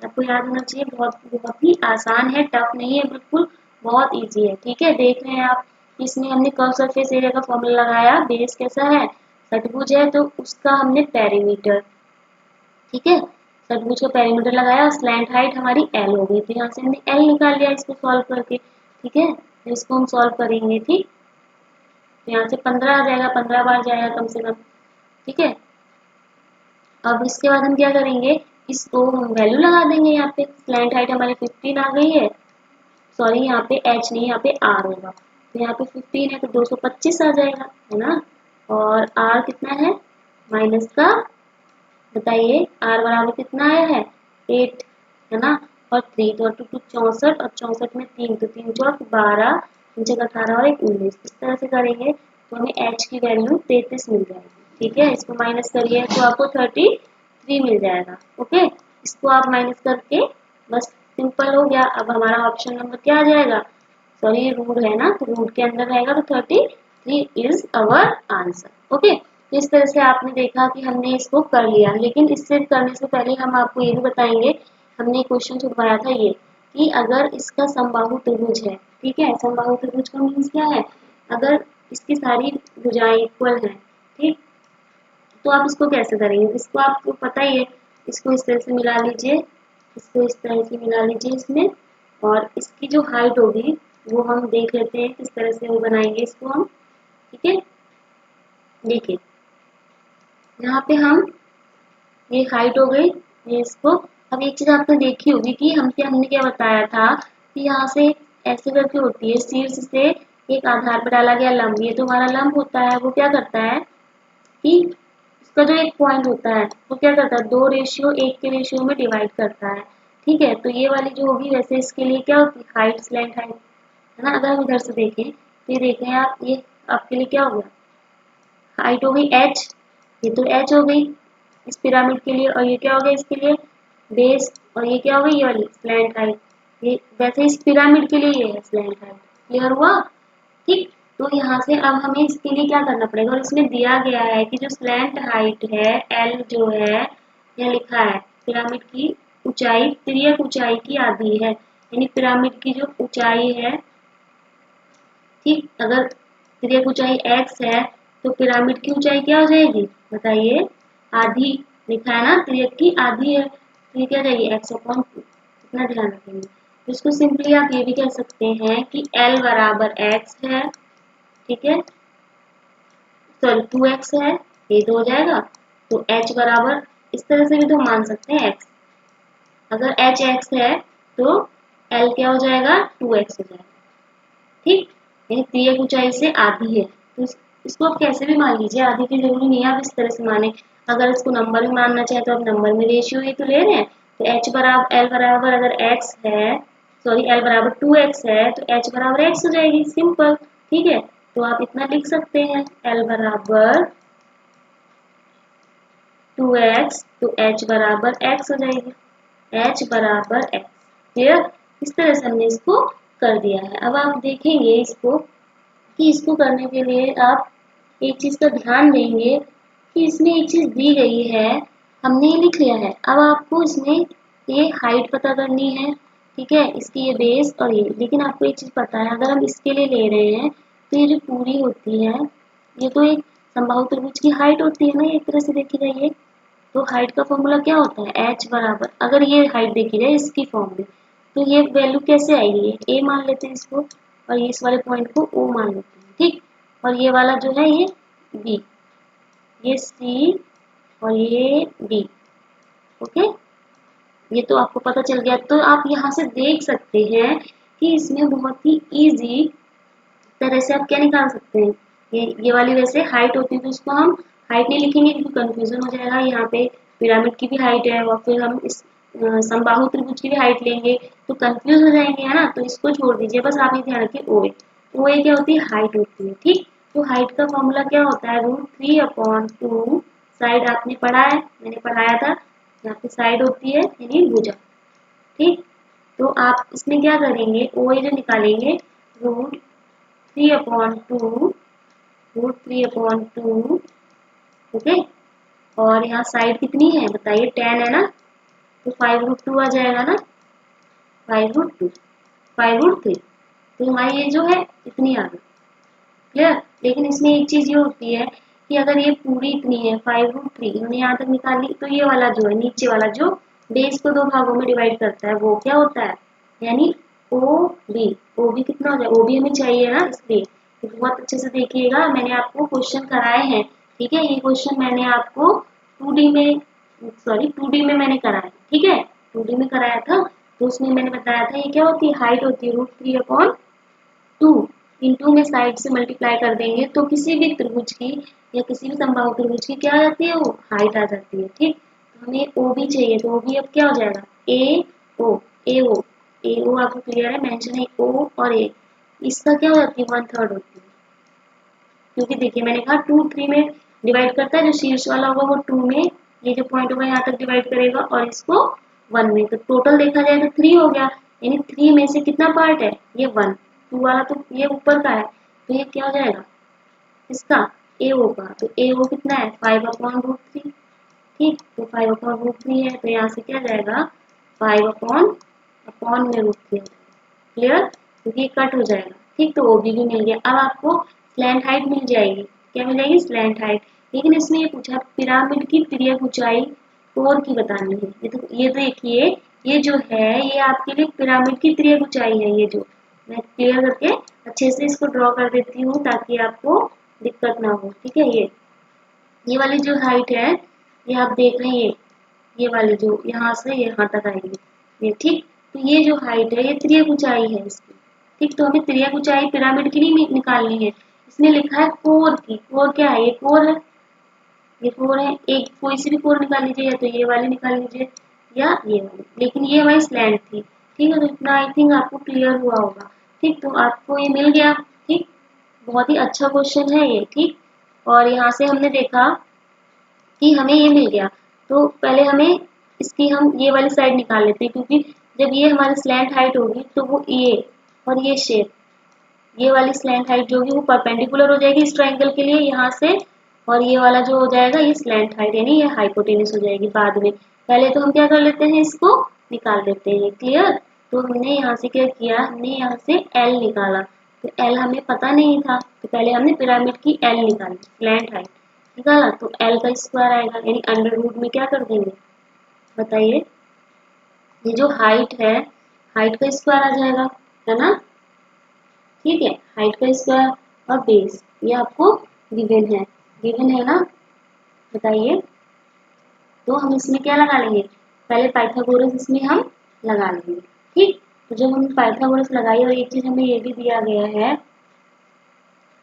आपको याद होना चाहिए, बहुत बहुत ही आसान है, टफ नहीं है बिल्कुल, बहुत इजी है। ठीक है, देख रहे हैं आप, इसमें हमने कर्व सरफेस एरिया का फॉर्मूला लगाया, बेस कैसा है, षटभुज है तो उसका हमने पेरीमीटर, ठीक है, षटभुज का पेरीमीटर लगाया, स्लैंट हाइट हमारी एल हो गई, तो यहाँ से हमने एल निकाल लिया इसको सॉल्व करके। ठीक है, तो इसको हम सॉल्व करेंगे। ठीक, तो यहाँ से 15 आ जाएगा, 15 बार जाएगा कम से कम। ठीक है, अब इसके बाद हम क्या करेंगे, इसको हम वैल्यू लगा देंगे, यहाँ पे स्लैंट हाइट हमारी 15 आ गई है, सॉरी यहाँ पे एच नहीं, यहाँ पे आर होगा, तो यहाँ पे 15 है तो 225 आ जाएगा, है ना, और आर कितना है, माइनस का, बताइए आर बराबर कितना आया है, 8, है ना, और 3 तो 2 64, और 64 में 3 तो 3 चौक 12, 3 18 और 1 19, इस तरह से करेंगे तो हमें एच की वैल्यू 33 मिल जाएगी। ठीक है, इसको माइनस करिए तो आपको 33 मिल जाएगा। ओके, इसको आप माइनस करके बस सिंपल हो गया। अब हमारा ऑप्शन नंबर क्या आ जाएगा, सॉरी रूट है ना, तो रूट के अंदर रहेगा, तो 33 इज अवर आंसर। ओके, तो इस तरह से आपने देखा कि हमने इसको कर लिया, लेकिन इससे करने से पहले हम आपको ये भी बताएंगे, हमने क्वेश्चन छुड़वाया था ये, कि अगर इसका समबाहु त्रिभुज है, ठीक है, समबाहु त्रिभुज का मीन्स क्या है, अगर इसकी सारी भुजाएं इक्वल हैं, ठीक, तो आप इसको कैसे करेंगे, इसको आपको पता ही है, इसको इस तरह से मिला लीजिए, इसको इस तरह से मिला लीजिए इसमें, और इसकी जो हाइट होगी वो हम देख लेते हैं किस तरह से वो बनाएंगे इसको हम। ठीक है, देखिए यहाँ पे हम ये हाइट हो गई, ये इसको। अब एक चीज आपने देखी होगी कि हमने क्या बताया था कि यहाँ से ऐसे करके होती है, शीर्ष से एक आधार पर डाला गया लंब, ये तो हमारा लंब होता है, वो क्या करता है कि इसका जो एक पॉइंट होता है वो क्या करता है, 2:1 के रेशियो में डिवाइड करता है। ठीक है, तो ये वाली जो होगी वैसे इसके लिए क्या होती है, हाइट, स्लैंट हाइट, है ना। अगर हम इधर से देखें तो ये देखें आप, ये आपके लिए क्या होगा, हाइट हो गई h, ये तो h हो गई इस पिरामिड के लिए, और ये क्या हो गया इसके लिए, बेस, और ये क्या हो गई, ये वाली स्लैंट हाइट। ये वैसे इस पिरामिड के लिए ये है स्लैंट हाइट। क्लियर हुआ? ठीक। तो यहाँ से अब हमें इसके लिए क्या करना पड़ेगा, और इसमें दिया गया है कि जो स्लैंट हाइट है L जो है, यह लिखा है पिरामिड की ऊंचाई तिर्यक ऊंचाई की आधी है, यानी पिरामिड की जो ऊंचाई है, ठीक, अगर तिर्यक ऊंचाई x है तो पिरामिड की ऊंचाई क्या हो जाएगी बताइए, आधी। लिखा है ना तिर्यक की आधी है, तो ये क्या जाएगी x/2, इतना ध्यान रखेंगे। तो इसको सिंपली आप ये भी कह सकते हैं कि L बराबर x है, ठीक है, सॉरी 2x है, ये तो हो जाएगा। तो h बराबर, इस तरह से भी तो मान सकते हैं x, अगर h x है तो L क्या हो जाएगा, 2x हो जाएगा। ठीक, यानी तिर्यक ऊंचाई से आधी है, तो इसको आप कैसे भी मान लीजिए, आधी की जरूरी नहीं है आप इस तरह से माने। अगर इसको नंबर में मानना चाहे तो आप नंबर में रेशियो ये तो ले रहे हैं, तो h बराबर L बराबर अगर x है, सॉरी L बराबर 2x है तो h बराबर x हो जाएगी, सिंपल। ठीक है, तो आप इतना लिख सकते हैं L बराबर 2x, तो h बराबर x हो जाएगी, h बराबर x। क्लियर? इस तरह से हमने इसको कर दिया है। अब आप देखेंगे इसको कि इसको करने के लिए आप एक चीज का ध्यान देंगे कि इसमें एक चीज दी गई है, हमने ये लिख लिया है। अब आपको इसमें ये हाइट पता करनी है, ठीक है, इसकी ये बेस और ये, लेकिन आपको एक चीज पता है, अगर हम इसके लिए ले रहे हैं तो ये जो पूरी होती है, ये तो एक समबाहु त्रिभुज की हाइट होती है ना, एक तरह से देखी जाइए। तो हाइट का फॉर्मूला क्या होता है, h बराबर, अगर ये हाइट देखी जाए इसकी फॉर्म में, तो ये वैल्यू कैसे आएगी, a मान लेते हैं इसको, और ये इस वाले पॉइंट को o मान लेते हैं, ठीक, और ये वाला जो है ये b, ये c, और ये b। ओके, ये तो आपको पता चल गया। तो आप यहाँ से देख सकते हैं कि इसमें बहुत ही इजी तरह से आप क्या निकाल सकते हैं, ये वाली वैसे हाइट होती है तो इसको हम हाइट नहीं लिखेंगे क्योंकि कंफ्यूजन हो जाएगा। यहाँ पे पिरामिड की भी हाइट है और फिर हम इस समबाहु त्रिभुज की भी हाइट लेंगे तो कंफ्यूज हो जाएंगे, है ना। तो इसको छोड़ दीजिए, बस आप ये ध्यान रखिए ओ ए, तो ए क्या होती है, हाइट होती है। ठीक, तो हाइट का फॉर्मूला क्या होता है, √3/2, साइड आपने पढ़ा है, मैंने पढ़ाया था, यहाँ पे साइड होती है यानी भुजा। ठीक, तो आप इसमें क्या करेंगे, ओ ए जो निकालेंगे, √3/2, √3/2, ओके, और यहाँ साइड कितनी है बताइए, 10 है ना, तो 5√2 आ जाएगा ना, 5√2, 5√3, तो हमारी ये जो है इतनी आ गई। क्लियर? लेकिन इसमें एक चीज ये होती है कि अगर ये पूरी इतनी है 5√3 हमने यहाँ तक निकाल ली, तो ये वाला जो है नीचे वाला जो बेस को दो भागों में डिवाइड करता है वो क्या होता है, यानी ओ बी कितना हो जाएगा, ओ बी हमें चाहिए ना, इसलिए तो बहुत अच्छे से देखिएगा, मैंने आपको क्वेश्चन कराए हैं। ठीक है, ये क्वेश्चन मैंने आपको 2D में, सॉरी 2D में मैंने कराया, ठीक है, 2D में कराया था, तो उसमें मैंने बताया था ये क्या होती है, हाइट होती है √3/2, इंटू में साइड से मल्टीप्लाई कर देंगे तो किसी भी त्रिभुज की या किसी भी समबाहु त्रिभुज की क्या आ जाती है, वो हाइट आ जाती है। ठीक, तो हमें ओ भी चाहिए, तो ओ भी अब क्या हो जाएगा, ए ओ आपको क्लियर है, मेंशन है ओ और ए, इसका क्या हो जाती है, 1/3 होती है, क्योंकि देखिए मैंने कहा 2 3 में डिवाइड करता है, जो शीर्ष वाला होगा वो 2 में, ये जो पॉइंट होगा यहाँ तक डिवाइड करेगा, और इसको 1 में, तो टोटल देखा जाए तो 3 हो गया, यानी 3 में से कितना पार्ट है, ये 1, 2 वाला तो ये ऊपर का है, तो ये क्या हो जाएगा इसका, ए ओ का, तो ए ओ कितना है, 5/√3। ठीक, तो 5/√3 है, तो यहाँ से क्या जाएगा, 5/अपॉन में √3। क्लियर? क्योंकि ये कट हो जाएगा। ठीक, तो ओबी भी मिल गया। अब आपको स्लैंट हाइट मिल जाएगी, क्या मिल जाएगी, स्लैंट हाइट। लेकिन इसमें ये पूछा पिरामिड की तिर्यक ऊंचाई कोर की बतानी है, ये तो देखिए, ये जो है ये आपके लिए पिरामिड की तिर्यक ऊंचाई है, ये जो मैं क्लियर करके अच्छे से इसको ड्रॉ कर देती हूँ ताकि आपको दिक्कत ना हो। ठीक है, ये वाली जो हाइट है, ये आप देख रहे हैं, ये वाली जो यहाँ से यहाँ तक आएगी, ये ठीक। तो ये जो हाइट है, ये तिर्यक ऊंचाई है इसकी। ठीक, तो हमें तिर्यक ऊंचाई पिरामिड की नहीं निकालनी है। इसमें लिखा है कोर की। कोर क्या है? ये कोर है, ये कोर है। एक कोई सी भी कोर निकाल लीजिए, या तो ये वाली निकाल लीजिए या ये वाली, लेकिन ये हमारी स्लैंट थी। ठीक है, तो इतना आई थिंक आपको क्लियर हुआ होगा। ठीक, तो आपको ये मिल गया। ठीक, बहुत ही अच्छा क्वेश्चन है ये। ठीक, और यहाँ से हमने देखा कि हमें ये मिल गया। तो पहले हमें इसकी हम ये वाली साइड निकाल लेते हैं, क्योंकि जब ये हमारी स्लैंट हाइट होगी तो वो ये और ये शेप, ये वाली स्लैंट हाइट जो होगी वो परपेंडिकुलर हो जाएगी इस ट्रायंगल के लिए यहाँ से, और ये वाला जो हो जाएगा ये स्लैंट हाइट यानी ये हाइपोटेनस हो जाएगी बाद में। पहले तो हम क्या कर लेते हैं, इसको निकाल लेते हैं। क्लियर? तो हमने यहाँ से क्या किया, हमने यहाँ से एल निकाला। तो एल हमें पता नहीं था, तो पहले हमने पिरामिड की एल निकाली, स्लैंट हाइट निकाला, तो एल का स्क्वायर आएगा, यानी अंडर रूट में क्या कर देंगे, बताइए, ये जो हाइट है, हाइट का स्क्वायर आ जाएगा, है ना। ठीक है, हाइट का स्क्वायर और बेस, ये आपको गिवन है, गिवन है ना। बताइए, तो हम इसमें क्या लगा लेंगे, पहले पाइथागोरस इसमें हम लगा लेंगे। ठीक, तो जब हमने पाइथागोरस लगाई, और एक चीज हमें ये भी दिया गया है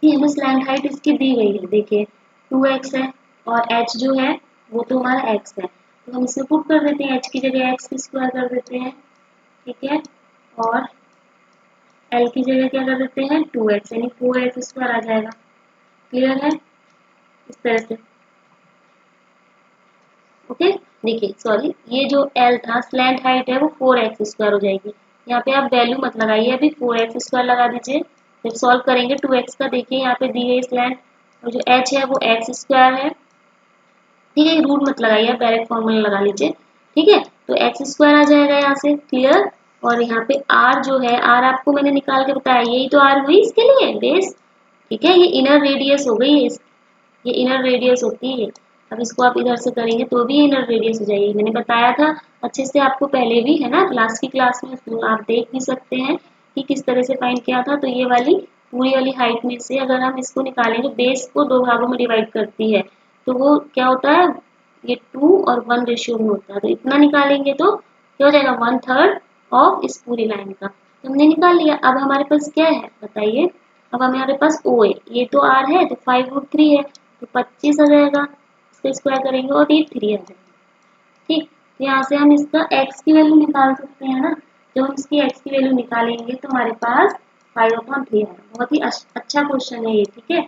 कि हमें स्लैंट हाइट इसकी दी गई है, देखिए 2x है, और h जो है वो तो हमारा x है, तो हम इसे पुट कर देते हैं, h की जगह x स्क्वायर कर देते हैं। ठीक है, और l की जगह क्या कर देते हैं, 2x, यानी 4x स्क्वायर आ जाएगा। क्लियर है? इस तरह से। ओके, देखिए, सॉरी, ये जो l था, स्लैंट हाइट है, वो 4x स्क्वायर हो जाएगी। यहाँ पे आप वैल्यू मत लगाइए, अभी 4x स्क्वायर लगा दीजिए। जब सॉल्व करेंगे 2x का, देखिए यहाँ पे दी गई स्लैंट, और जो h है वो x स्क्वायर है। ठीक है, रूट मत लगाइए, आप डायरेक्ट फॉर्मूला लगा लीजिए। ठीक है, तो एक्स स्क्वायर आ जाएगा यहाँ से। क्लियर? और यहाँ पे आर जो है, आर आपको मैंने निकाल के बताया, यही तो आर हुई इसके लिए बेस। ठीक है, ये इनर रेडियस हो गई है, ये इनर रेडियस होती है। अब इसको आप इधर से करेंगे तो भी इनर रेडियस हो जाएगी, मैंने बताया था अच्छे से आपको पहले भी, है ना, लास्ट की क्लास में, तो आप देख भी सकते हैं कि किस तरह से फाइंड किया था। तो ये वाली पूरी वाली हाइट में से अगर हम इसको निकालेंगे, बेस को दो भागों में डिवाइड करती है, तो वो क्या होता है, ये 2 और 1 रेशियो में होता है। तो इतना निकालेंगे तो क्या हो जाएगा, 1/3 ऑफ इस पूरी लाइन का। तो हमने निकाल लिया। अब हमारे पास क्या है, बताइए, अब हमारे पास ओ है, ये तो आर है, तो 5√3 है, तो 25 आ जाएगा, इसका स्क्वायर करेंगे और ये 3 आ जाएगा। ठीक, तो यहाँ से हम इसका x की वैल्यू निकाल सकते हैं ना। जब हम इसकी x की वैल्यू निकालेंगे तो हमारे पास 5/3 आएगा। बहुत ही अच्छा क्वेश्चन है ये। ठीक है,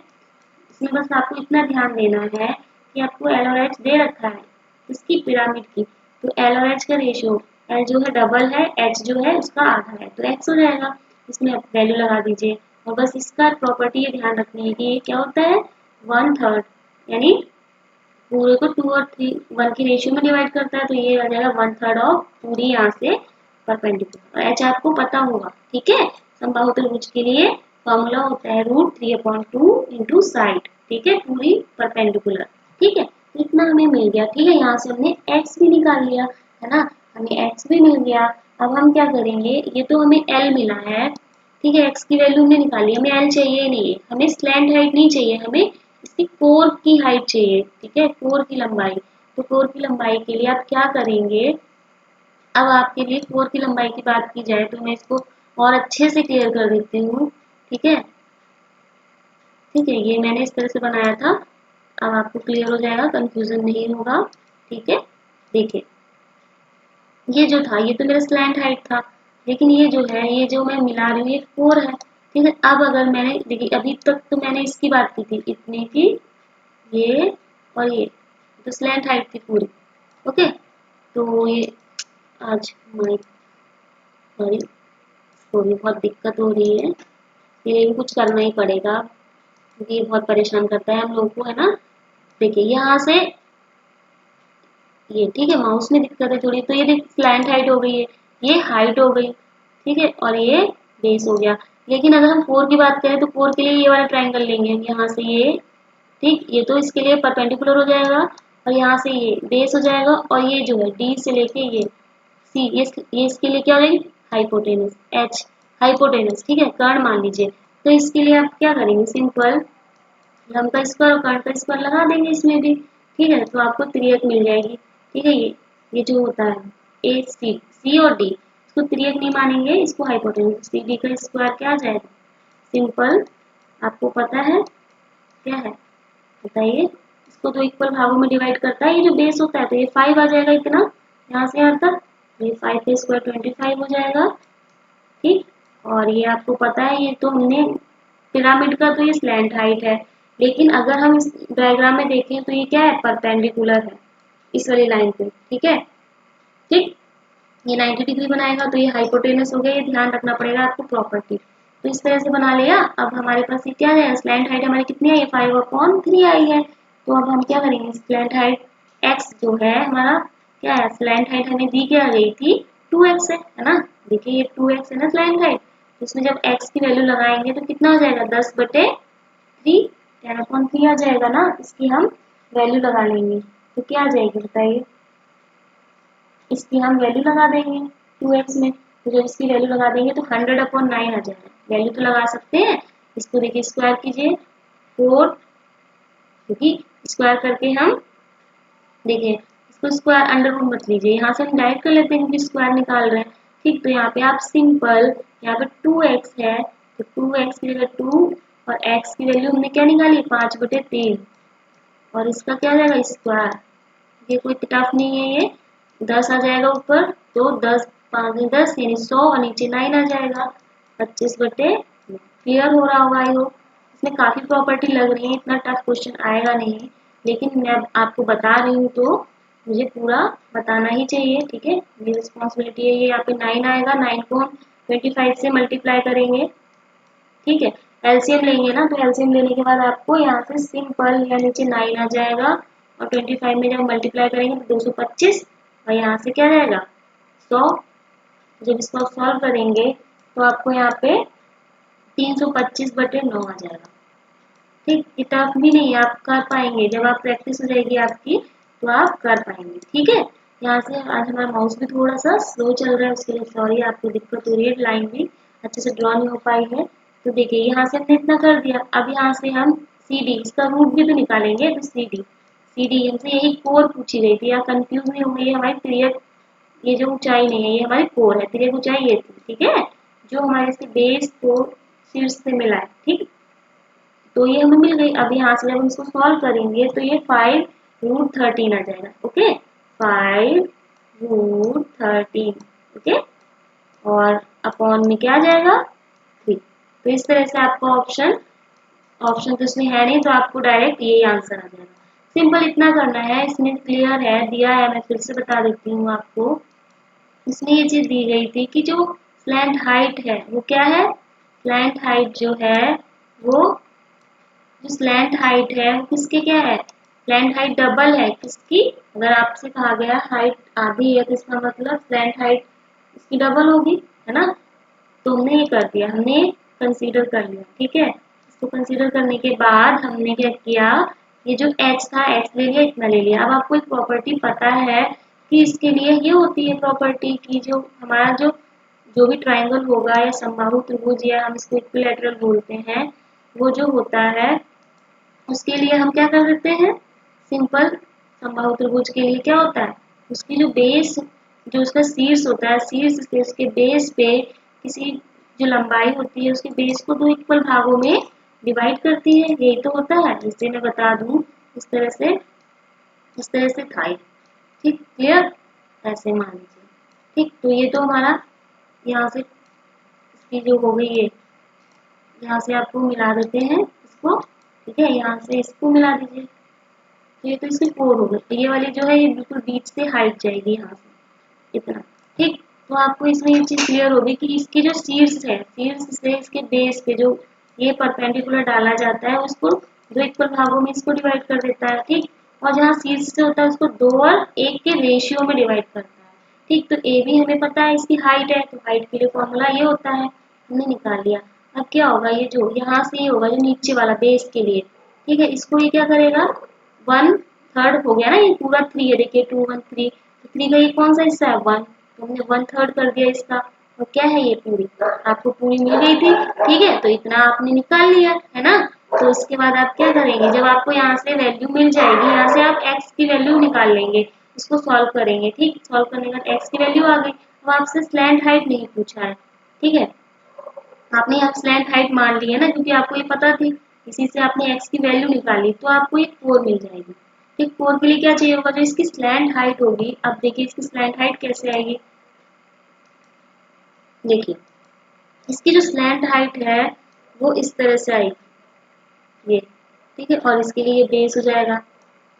इसमें बस आपको इतना ध्यान देना है कि आपको एल और एच दे रखा है इसकी पिरामिड की, तो एल और एच का रेशियो, एल जो है डबल है, एच जो है उसका आधा है, तो एक्स हो जाएगा। इसमें आप वैल्यू लगा दीजिए, और बस इसका प्रॉपर्टी ये ध्यान रखनी है कि ये क्या होता है, 1/3, यानी पूरे को 2 और 3 1 की रेशियो में डिवाइड करता है, तो ये आ जाएगा 1/3 ऑफ पूरी यहाँ से परपेंडिकुलर। और एच आपको पता होगा। ठीक है, समबाहु त्रिभुज के लिए फॉर्मूला होता है √3/2 इंटू साइड। ठीक है, पूरी परपेंडिकुलर। ठीक है, तो इतना हमें मिल गया। ठीक है, यहाँ से हमने एक्स भी निकाल लिया, है ना, हमें एक्स भी मिल गया। अब हम क्या करेंगे, ये तो हमें एल मिला है। ठीक है, एक्स की वैल्यू हमने निकाली, हमें एल चाहिए नहीं है, हमें स्लैंट हाइट नहीं चाहिए, हमें इसकी कोर की हाइट चाहिए। ठीक है, कोर की लंबाई। तो कोर की लंबाई के लिए आप क्या करेंगे, अब आपके लिए कोर की लंबाई की बात की जाए तो मैं इसको और अच्छे से क्लियर कर देती हूँ। ठीक है, ठीक है, ये मैंने इस तरह से बनाया था, अब आपको क्लियर हो जाएगा, कंफ्यूजन नहीं होगा। ठीक है, देखिए, ये जो था ये तो मेरा स्लैंट हाइट था, लेकिन ये जो है, ये जो मैं मिला रही हूँ ये 4 है। ठीक है, अब अगर मैंने, देखिए, अभी तक तो मैंने इसकी बात की थी, इतनी की, ये और ये तो स्लैंट हाइट थी पूरी। ओके, तो ये आज हमारी, सॉरी, थोड़ी बहुत दिक्कत हो रही है, ये भी कुछ करना ही पड़ेगा क्योंकि ये बहुत परेशान करता है हम लोग को, है ना। देखिए यहाँ से ये, ठीक है, माउस में दिक्कत है थोड़ी, तो ये देख स्लैंट हाइट हो गई है, ये हाइट हो गई। ठीक है, और ये बेस हो गया। लेकिन अगर हम कोर की बात करें तो कोर के लिए ये वाला ट्रायंगल लेंगे हम, यहाँ से ये, ठीक, ये तो इसके लिए परपेंडिकुलर हो जाएगा, और यहाँ से ये बेस हो जाएगा, और ये जो है डी से लेके ये सी, ये इसके लिए क्या हो जाएगी, हाइपोटेनस, एच हाइपोटेनस। ठीक है, कर्ण मान लीजिए। तो इसके लिए आप क्या करेंगे, सिंपल लंब का स्क्वायर और कर्ण का स्क्वायर लगा देंगे इसमें भी, ठीक है। तो आपको त्रियक मिल जाएगी, ठीक है। ये जो होता है ए सी और डी, इसको त्रियक नहीं मानेंगे, इसको हाइपोटेन्यूज। सी डी का स्क्वायर क्या आ जाएगा, सिंपल, आपको पता है क्या है, बताइए। इसको तो इक्वल भागों में डिवाइड करता है, ये जो बेस होता है, तो ये 5 आ जाएगा इतना, यहाँ से यहाँ तक, ये 5 का स्क्वायर 25 हो जाएगा, ठीक। और ये आपको पता है, ये तो हमने पिरामिड का तो ये स्लैंट हाइट है, लेकिन अगर हम इस डायग्राम में देखें तो ये क्या है, परपेंडिकुलर है इस वाली लाइन पे, ठीक है, ठीक। ये 90 डिग्री बनाएगा तो ये हाइपोटेनस हो गया, ये ध्यान रखना पड़ेगा आपको प्रॉपर्टी। तो इस तरह से बना लिया। अब हमारे पास ये क्या है, स्लैंट हाइट हमारी कितनी आई है, 5/3 आई है। तो अब हम क्या करेंगे, स्लैंट हाइट एक्स जो है हमारा क्या है, स्लैंट हाइट हमें दी क्या गई थी, 2x है ना। देखिए ये 2x है ना स्लैंट हाइट, तो इसमें जब x की वैल्यू लगाएंगे तो कितना हो जाएगा, 10/3, 10/3 आ जाएगा ना। इसकी हम वैल्यू लगा लेंगे तो क्या आ जाएगी बताइए, इसकी हम वैल्यू लगा देंगे 2x में, तो जब इसकी वैल्यू लगा देंगे तो 100/9 आ जाएगा। वैल्यू तो लगा सकते हैं, इसको देखिए स्क्वायर कीजिए 4, क्योंकि स्क्वायर करके हम देखिए, इसको स्क्वायर अंडर रूट मत लीजिए, यहाँ से हम डायरेक्ट कर लेते हैं क्योंकि स्क्वायर निकाल रहे हैं, ठीक। तो यहाँ पे आप सिंपल, यहाँ पे 2x है तो 2x की जगह 2 और x की वैल्यू हमने क्या निकाली, 5/3, और इसका क्या आ जाएगा स्क्वायर, ये कोई टफ नहीं है, ये 10 आ जाएगा ऊपर, तो 10 5 10 यानी 100 और नीचे 9 आ जाएगा, 25/9। क्लियर हो रहा होगा आई होप। इसमें काफी प्रॉपर्टी लग रही है, इतना टफ क्वेश्चन आएगा नहीं, लेकिन मैं आपको बता रही हूँ तो मुझे पूरा बताना ही चाहिए, ठीक है, मेरी रिस्पॉन्सिबिलिटी है ये। यहाँ पे 9 आएगा, 9 को हम 25 से मल्टीप्लाई करेंगे, ठीक है। एलसीएम लेंगे ना, तो एलसीएम लेने के बाद आपको यहाँ से सिंपल यहाँ नीचे 9 आ जाएगा, और 25 में जब मल्टीप्लाई करेंगे तो 225, और यहाँ से क्या जाएगा 100। जब इसको आप सॉल्व करेंगे तो आपको यहाँ पे 325/9 आ जाएगा, ठीक। ये टफ भी नहीं है, आप कर पाएंगे, जब आप प्रैक्टिस हो जाएगी आपकी तो आप कर पाएंगे, ठीक है। यहाँ से आज हमारा माउस भी थोड़ा सा स्लो चल रहा है, उसके लिए सॉरी, आपको दिक्कत हो रही है, लाइन भी अच्छे से ड्रॉ नहीं हो पाई है। तो देखिए यहाँ से हमने इतना कर दिया, अब यहाँ से हम सी डी, इसका रूट भी तो निकालेंगे, तो सी डी हमसे यही कोर पूछी गई थी, या कंफ्यूज नहीं होंगे, ये हमारी तिर्यक, ये जो ऊंचाई नहीं है ये हमारी कोर है, तिर्यक ऊंचाई ये थी, ठीक है, जो हमारे से बेस को शीर्ष से मिला है, ठीक। तो ये हमें मिल गई। अब यहाँ से जब हम इसको सॉल्व करेंगे तो ये 5√13 आ जाएगा, ओके, 5√13, ओके, और अपॉन में क्या आ जाएगा 3। तो इस तरह से आपका ऑप्शन तो इसमें है नहीं, तो आपको डायरेक्ट यही आंसर आ जाएगा। सिंपल इतना करना है, इसमें क्लियर है, दिया है, मैं फिर से बता देती हूँ आपको। इसमें ये चीज दी गई थी कि जो स्लैंट हाइट है वो क्या है, स्लैंट हाइट जो है वो, जो स्लैंट हाइट है वो किसके क्या है, स्लैंट हाइट डबल है किसकी, अगर आपसे कहा गया हाइट आधी है तो इसका मतलब स्लैंट हाइट इसकी डबल होगी, है ना। तो हमने ये कर दिया, हमने कंसीडर कर लिया, ठीक है। इसको कंसीडर करने के बाद हमने क्या किया, ये जो h था h ले लिया, इतना ले लिया। अब आपको एक प्रॉपर्टी पता है कि इसके लिए ये होती है प्रॉपर्टी की, जो हमारा जो भी ट्राइंगल होगा या समबाहु त्रिभुज, या हम इसको इक्विलैटरल बोलते हैं, वो जो होता है उसके लिए हम क्या कर देते हैं, सिंपल समबाहु त्रिभुज के लिए क्या होता है, उसकी जो बेस, जो उसका शीर्ष होता है, शीर्ष से उसके बेस पे किसी जो लंबाई होती है उसके बेस को 2 इक्वल भागों में डिवाइड करती है, यही तो होता है। जिससे मैं बता दूं इस तरह से था ये, ठीक, क्लियर, ऐसे मान लीजिए, ठीक। तो ये तो हमारा यहाँ से इसकी जो हो गई है, यहाँ से आपको मिला देते हैं इसको, ठीक है, यहाँ से इसको मिला दीजिए, तो ये तो इसकी 4 हो गई, तो ये वाली जो है ये बिल्कुल बीच से हाइट जाएगी यहाँ से इतना, ठीक। तो आपको इसमें ये चीज क्लियर होगी कि इसकी जो शीर्ष है, शीर्ष से इसके बेस पे जो ये परपेंडिकुलर डाला जाता है उसको 2 इक्वल भागों में इसको डिवाइड कर देता है, ठीक। और जहाँ शीर्ष से होता है उसको 2 और 1 के रेशियो में डिवाइड करता है, ठीक। तो ए भी हमें पता है इसकी हाइट है, तो हाइट के लिए फॉर्मूला ये होता है, हमने निकाल लिया। अब क्या होगा, ये जो यहाँ से ये होगा जो नीचे वाला बेस के लिए, ठीक है, इसको ये क्या करेगा, 1/3 हो गया ना, ये पूरा 3 है, देखिए 2 1 3, तो 3 का ये कौन सा हिस्सा है 1, तो हमने 1/3 कर दिया इसका, तो क्या है ये पूरी, आपको पूरी मिल गई थी, ठीक है। तो इतना आपने निकाल लिया है ना। तो इसके बाद आप क्या करेंगे, जब आपको यहाँ से वैल्यू मिल जाएगी, यहाँ से आप x की वैल्यू निकाल लेंगे, इसको सॉल्व करेंगे। ठीक, सॉल्व करने के बाद x की वैल्यू आ गई। अब आपसे स्लैंट हाइट नहीं पूछा है, ठीक है, आपने यहाँ स्लैंट हाइट मान ली है ना, क्योंकि आपको ये पता थी, इसी से आपने x की वैल्यू निकाली, तो आपको ये 4 मिल जाएगी। ठीक, 4 के लिए क्या चाहिए होगा, जो इसकी स्लैंट हाइट होगी। अब देखिए इसकी स्लैंट हाइट कैसे आएगी, देखिए इसकी जो स्लैंट हाइट है वो इस तरह से आएगी, ये, ठीक है, और इसके लिए ये बेस हो जाएगा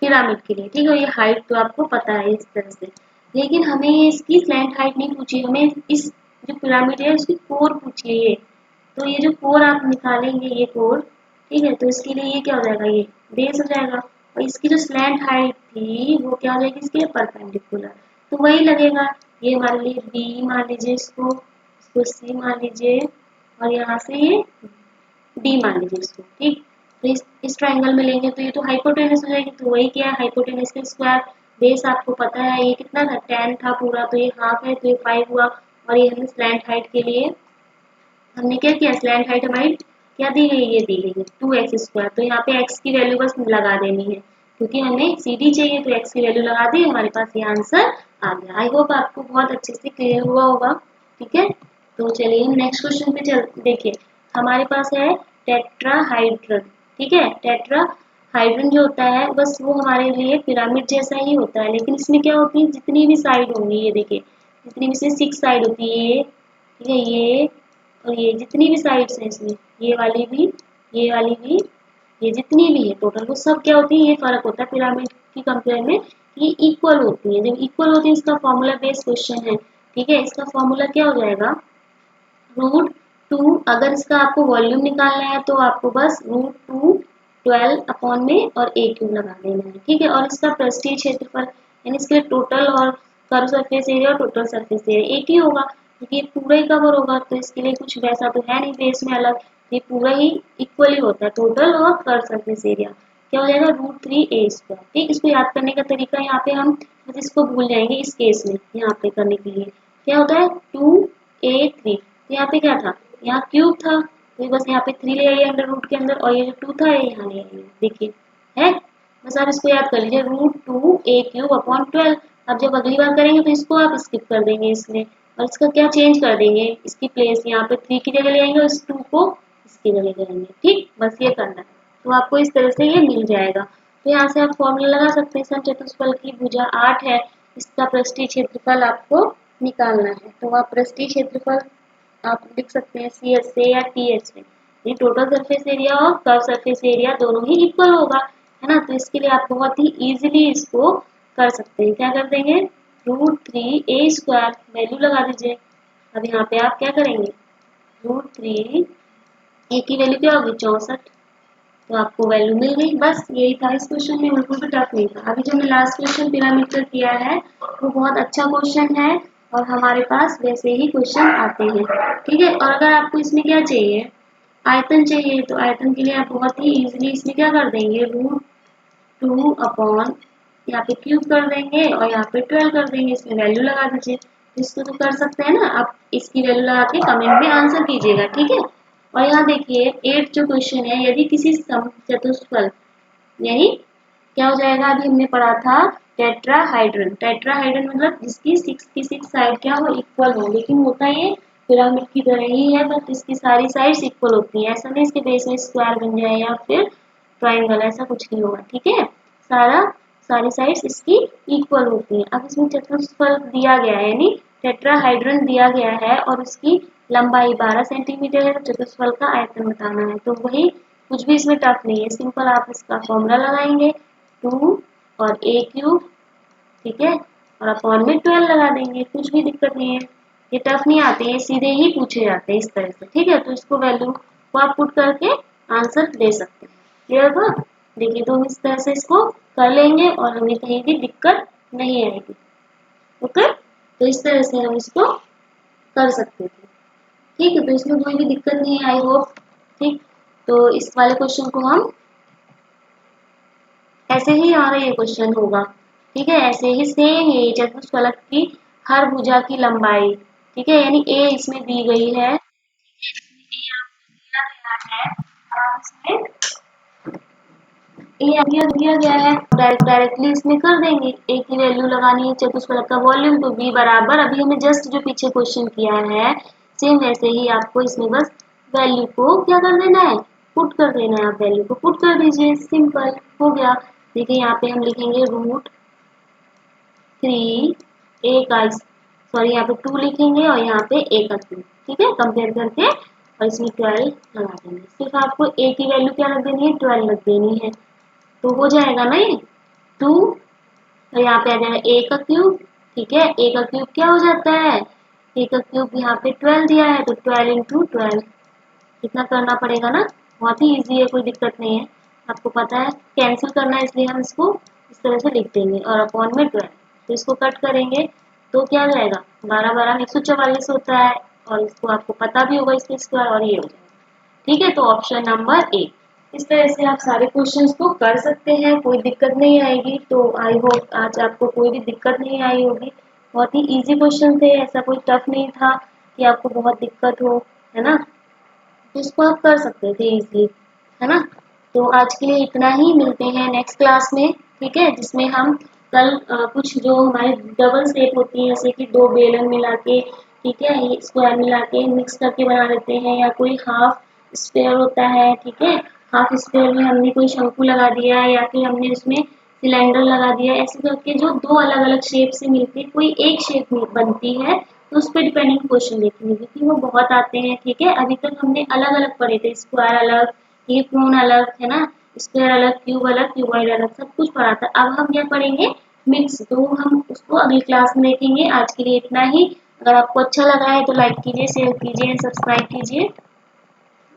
पिरामिड के लिए। ठीक है, ये हाइट तो आपको पता है इस तरह से, लेकिन हमें इसकी स्लैंट हाइट नहीं पूछी, हमें इस जो पिरामिड है उसकी कोर पूछी है ये। तो ये जो कोर आप निकालेंगे, ये कोर, ठीक है, तो इसके लिए ये क्या हो जाएगा, ये बेस हो जाएगा। और इसकी जो स्लैंट हाइट थी वो क्या हो जाएगी, इसके परपेंडिकुलर, तो वही लगेगा। ये हमारे लिए बी मान लीजिए, इसको सी मान लीजिए, और यहाँ से ये डी मान लीजिए इसको। ठीक, तो इस ट्राइंगल में लेंगे तो ये तो हाइपोटेनस हो जाएगी, तो वही क्या है, हाइपोटेनस का स्क्वायर। बेस आपको पता है ये कितना था, 10 था पूरा, तो ये हाफ है, तो ये 5 हुआ। और ये हमने स्लैंट हाइट के लिए हमने क्या किया, स्लैंट हाइट हमारी क्या दी गई, ये दी गई है 2x²। तो यहाँ पे x की वैल्यू बस लगा देनी है, क्योंकि हमें CD चाहिए, तो x की वैल्यू लगा दी, हमारे पास ये आंसर आ गया। आई होप आपको बहुत अच्छे से क्लियर हुआ होगा। ठीक है, तो चलिए हम नेक्स्ट क्वेश्चन पे चल, देखिए हमारे पास है टेट्राहाइड्रन। ठीक है, टेट्राहाइड्रन जो होता है बस वो हमारे लिए पिरामिड जैसा ही होता है, लेकिन इसमें क्या होती है, जितनी भी साइड होंगी, ये देखिए जितनी भी, इसमें 6 साइड होती है, ये, ठीक है, ये और ये जितनी भी साइड्स हैं इसमें, ये वाली भी, ये वाली भी, ये जितनी भी है टोटल, वो सब क्या होती है, ये फर्क होता है पिरामिड की कंपेयर में, ये इक्वल होती है। जब इक्वल होती है, इसका फॉर्मूला बेस्ड क्वेश्चन है। ठीक है, इसका फॉर्मूला क्या हो जाएगा, √2। अगर इसका आपको वॉल्यूम निकालना है तो आपको बस √2 12 अपॉन में और a³ लगा देना है। ठीक है, और इसका पृष्ठीय क्षेत्रफल, यानी इसके टोटल और कर्व सरफेस एरिया और टोटल सरफेस एरिया एक ही होगा, क्योंकि ये पूरा ही कवर होगा, तो इसके लिए कुछ वैसा तो है नहीं बेस में अलग, ये पूरा ही इक्वली होता है, टोटल और कर्व सरफेस एरिया क्या हो जाएगा, √3a²। ठीक, इसको याद करने का तरीका, यहाँ पे हम बस इसको भूल जाएंगे इस केस में, यहाँ पे करने के लिए क्या होता है 2a3, तो यहाँ पे क्या था, यहाँ क्यूब था, तो बस यहाँ पे 3 ले आइए अंडर रूट के अंदर, और ये जो 2 था ये यहाँ ले आइए, देखिए है, बस आप इसको याद कर लीजिए, √2a³ अपॉन 12। अब जब अगली बार करेंगे तो इसको आप स्किप कर देंगे इसमें, और इसका क्या चेंज कर देंगे, इसकी प्लेस यहाँ पे 3 की जगह ले आएंगे और इस 2 को इसकी जगह ले आएंगे। ठीक, बस ये करना है, तो आपको इस तरह से ये मिल जाएगा। तो यहाँ से आप फॉर्मूला लगा सकते हैं, समचतुष्फल की भुजा 8 है, इसका पृष्ठीय क्षेत्रफल आपको निकालना है, तो आप पृष्ठीय क्षेत्रफल आप लिख सकते हैं CS से या TH से, ये टोटल सरफेस एरिया और कर्व सरफेस एरिया दोनों ही इक्वल होगा, है ना। तो इसके लिए आप बहुत ही इजीली इसको कर सकते हैं, क्या कर देंगे, √3a² वैल्यू लगा दीजिए। अब यहाँ पे आप क्या करेंगे, √3 a की वैल्यू क्या होगी 64, तो आपको वैल्यू मिल गई। बस यही था इस क्वेश्चन में, बिल्कुल भी टफ नहीं था। अभी जो हमने लास्ट क्वेश्चन पिरामिड का किया है वो बहुत अच्छा क्वेश्चन है, और हमारे पास वैसे ही क्वेश्चन आते हैं। ठीक है, और अगर आपको इसमें क्या चाहिए, आयतन चाहिए, तो आयतन के लिए आप बहुत ही इजीली इसमें क्या कर देंगे, √2 अपॉन यहाँ पे क्यूब कर देंगे और यहाँ पे 12 कर देंगे, इसमें वैल्यू लगा दीजिए। इसको तो कर सकते हैं ना, आप इसकी वैल्यू लगा के कमेंट में आंसर कीजिएगा। ठीक है, और यहाँ देखिए 8 जो क्वेश्चन है, यदि किसी समचतुष्फल, यानी क्या हो जाएगा, अभी हमने पढ़ा था टेट्राहाइड्रन, टेट्राहाइड्रन मतलब जिसकी 6 की 6 साइड क्या हो, इक्वल हो, लेकिन होता ये पिरामिड की तरह ही है, बट इसकी सारी साइड्स इक्वल होती हैं, ऐसा नहीं इसके बेस में स्क्वायर बन जाए या फिर ट्राइंगल, ऐसा कुछ नहीं होगा। ठीक है, सारी साइड्स इसकी इक्वल होती हैं। अब इसमें चतुष्फल दिया गया है, यानी टेट्राहाइड्रन दिया गया है, और उसकी लंबाई 12 सेंटीमीटर है, तो चतुष्फल का आयतन बताना है। तो वही, कुछ भी इसमें टफ नहीं है, सिंपल आप इसका फॉर्मूला लगाएंगे 2 और a³, ठीक है, और अपॉन में 12 लगा देंगे, कुछ भी दिक्कत नहीं है, ये टफ नहीं आते हैं, सीधे ही पूछे जाते हैं इस तरह से। ठीक है, तो इसको वैल्यू को आप पुट करके आंसर दे सकते हैं। क्लियर हुआ, देखिए तो हम इस तरह से इसको कर लेंगे और हमें कहीं भी दिक्कत नहीं आएगी। ओके, तो इस तरह से हम इसको कर सकते थे। ठीक है, तो इसमें कोई भी दिक्कत नहीं है, आई होप। ठीक, तो इस वाले क्वेश्चन को हम ऐसे ही, हमारा ये क्वेश्चन होगा। ठीक है, ऐसे ही सेम ये चतुष्फलक की हर भुजा की लंबाई, ठीक है, यानी ए इसमें दी गई है, दिया गया है, इसमें ए दिया गया है, डायरेक्टली इसमें कर देंगे। ए की वैल्यू लगानी है चतुष्फलक का वॉल्यूम, तो बी बराबर अभी हमने जस्ट जो पीछे क्वेश्चन किया है सेम वैसे ही आपको इसमें बस वैल्यू को क्या कर देना है, पुट कर देना है। आप वैल्यू को पुट कर दीजिए, सिंपल हो गया। देखिए यहाँ पे हम लिखेंगे √3 ए का, सॉरी यहाँ पे 2 लिखेंगे और यहाँ पे ए का क्यूब, ठीक है, कंपेयर करके और इसमें 12 लगा देंगे। सिर्फ आपको ए की वैल्यू क्या रख देनी है, 12 रख देनी है, तो हो जाएगा ना ये 2, तो यहाँ पे आ जाएगा ए का क्यूब, ठीक है। ए का क्यूब क्या हो जाता है, ए का क्यूब यहाँ पे 12 दिया है तो 12 × 12 कितना करना पड़ेगा ना, बहुत ही इजी है, कोई दिक्कत नहीं है, आपको पता है कैंसिल करना है, इसलिए हम इसको इस तरह से लिख देंगे और अपॉन में 12, तो इसको कट करेंगे तो क्या हो जाएगा, 12 12 144 होता है, और इसको आपको पता भी होगा इसके स्क्वायर, और ये हो जाएगा, ठीक है। तो ऑप्शन नंबर ए। इस तरह से आप सारे क्वेश्चंस को कर सकते हैं, कोई दिक्कत नहीं आएगी। तो आई होप आज आपको कोई भी दिक्कत नहीं आई होगी, बहुत ही इजी क्वेश्चन थे, ऐसा कोई टफ नहीं था कि आपको बहुत दिक्कत हो, है ना, तो इसको आप कर सकते थे इजीली, है ना। तो आज के लिए इतना ही, मिलते हैं नेक्स्ट क्लास में, ठीक है, जिसमें हम कल कुछ जो हमारे डबल शेप होती है, जैसे कि दो बेलन मिला के, ठीक है, ये स्क्वायर मिला के मिक्स करके बना देते हैं, या कोई हाफ स्क्वायर होता है, ठीक है, हाफ स्क्वायर में हमने कोई शंकु लगा दिया है या फिर हमने उसमें सिलेंडर लगा दिया, ऐसे करके जो दो अलग अलग शेप से मिलके कोई एक शेप में बनती है, तो उस पर डिपेंडिंग क्वेश्चन देखेंगे, क्योंकि वो बहुत आते हैं, ठीक है। अभी तक हमने अलग अलग पढ़े थे, स्क्वायर अलग, ये कोन अलग, है ना, स्क्वायर अलग, क्यूबॉइड अलग, सब कुछ पढ़ा था। अब हम क्या पढ़ेंगे, मिक्स, तो हम उसको अगली क्लास में देखेंगे। आज के लिए इतना ही। अगर आपको अच्छा लगा है तो लाइक कीजिए, शेयर कीजिए, सब्सक्राइब कीजिए,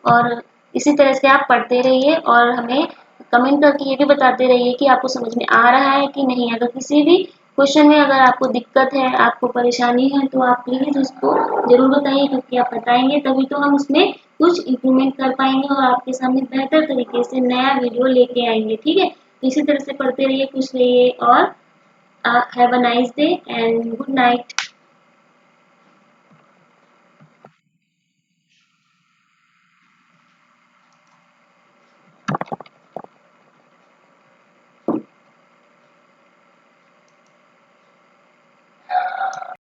और इसी तरह से आप पढ़ते रहिए और हमें कमेंट करके ये भी बताते रहिए कि आपको समझ में आ रहा है कि नहीं। अगर किसी भी क्वेश्चन में अगर आपको दिक्कत है, आपको परेशानी है, तो आप प्लीज़ उसको ज़रूर बताइए, क्योंकि आप बताएंगे तभी तो हम उसमें कुछ इम्प्रूवमेंट कर पाएंगे और आपके सामने बेहतर तरीके से नया वीडियो लेके आएंगे, ठीक है। तो इसी तरह से पढ़ते रहिए, खुश रहिए, और have a nice day and good night.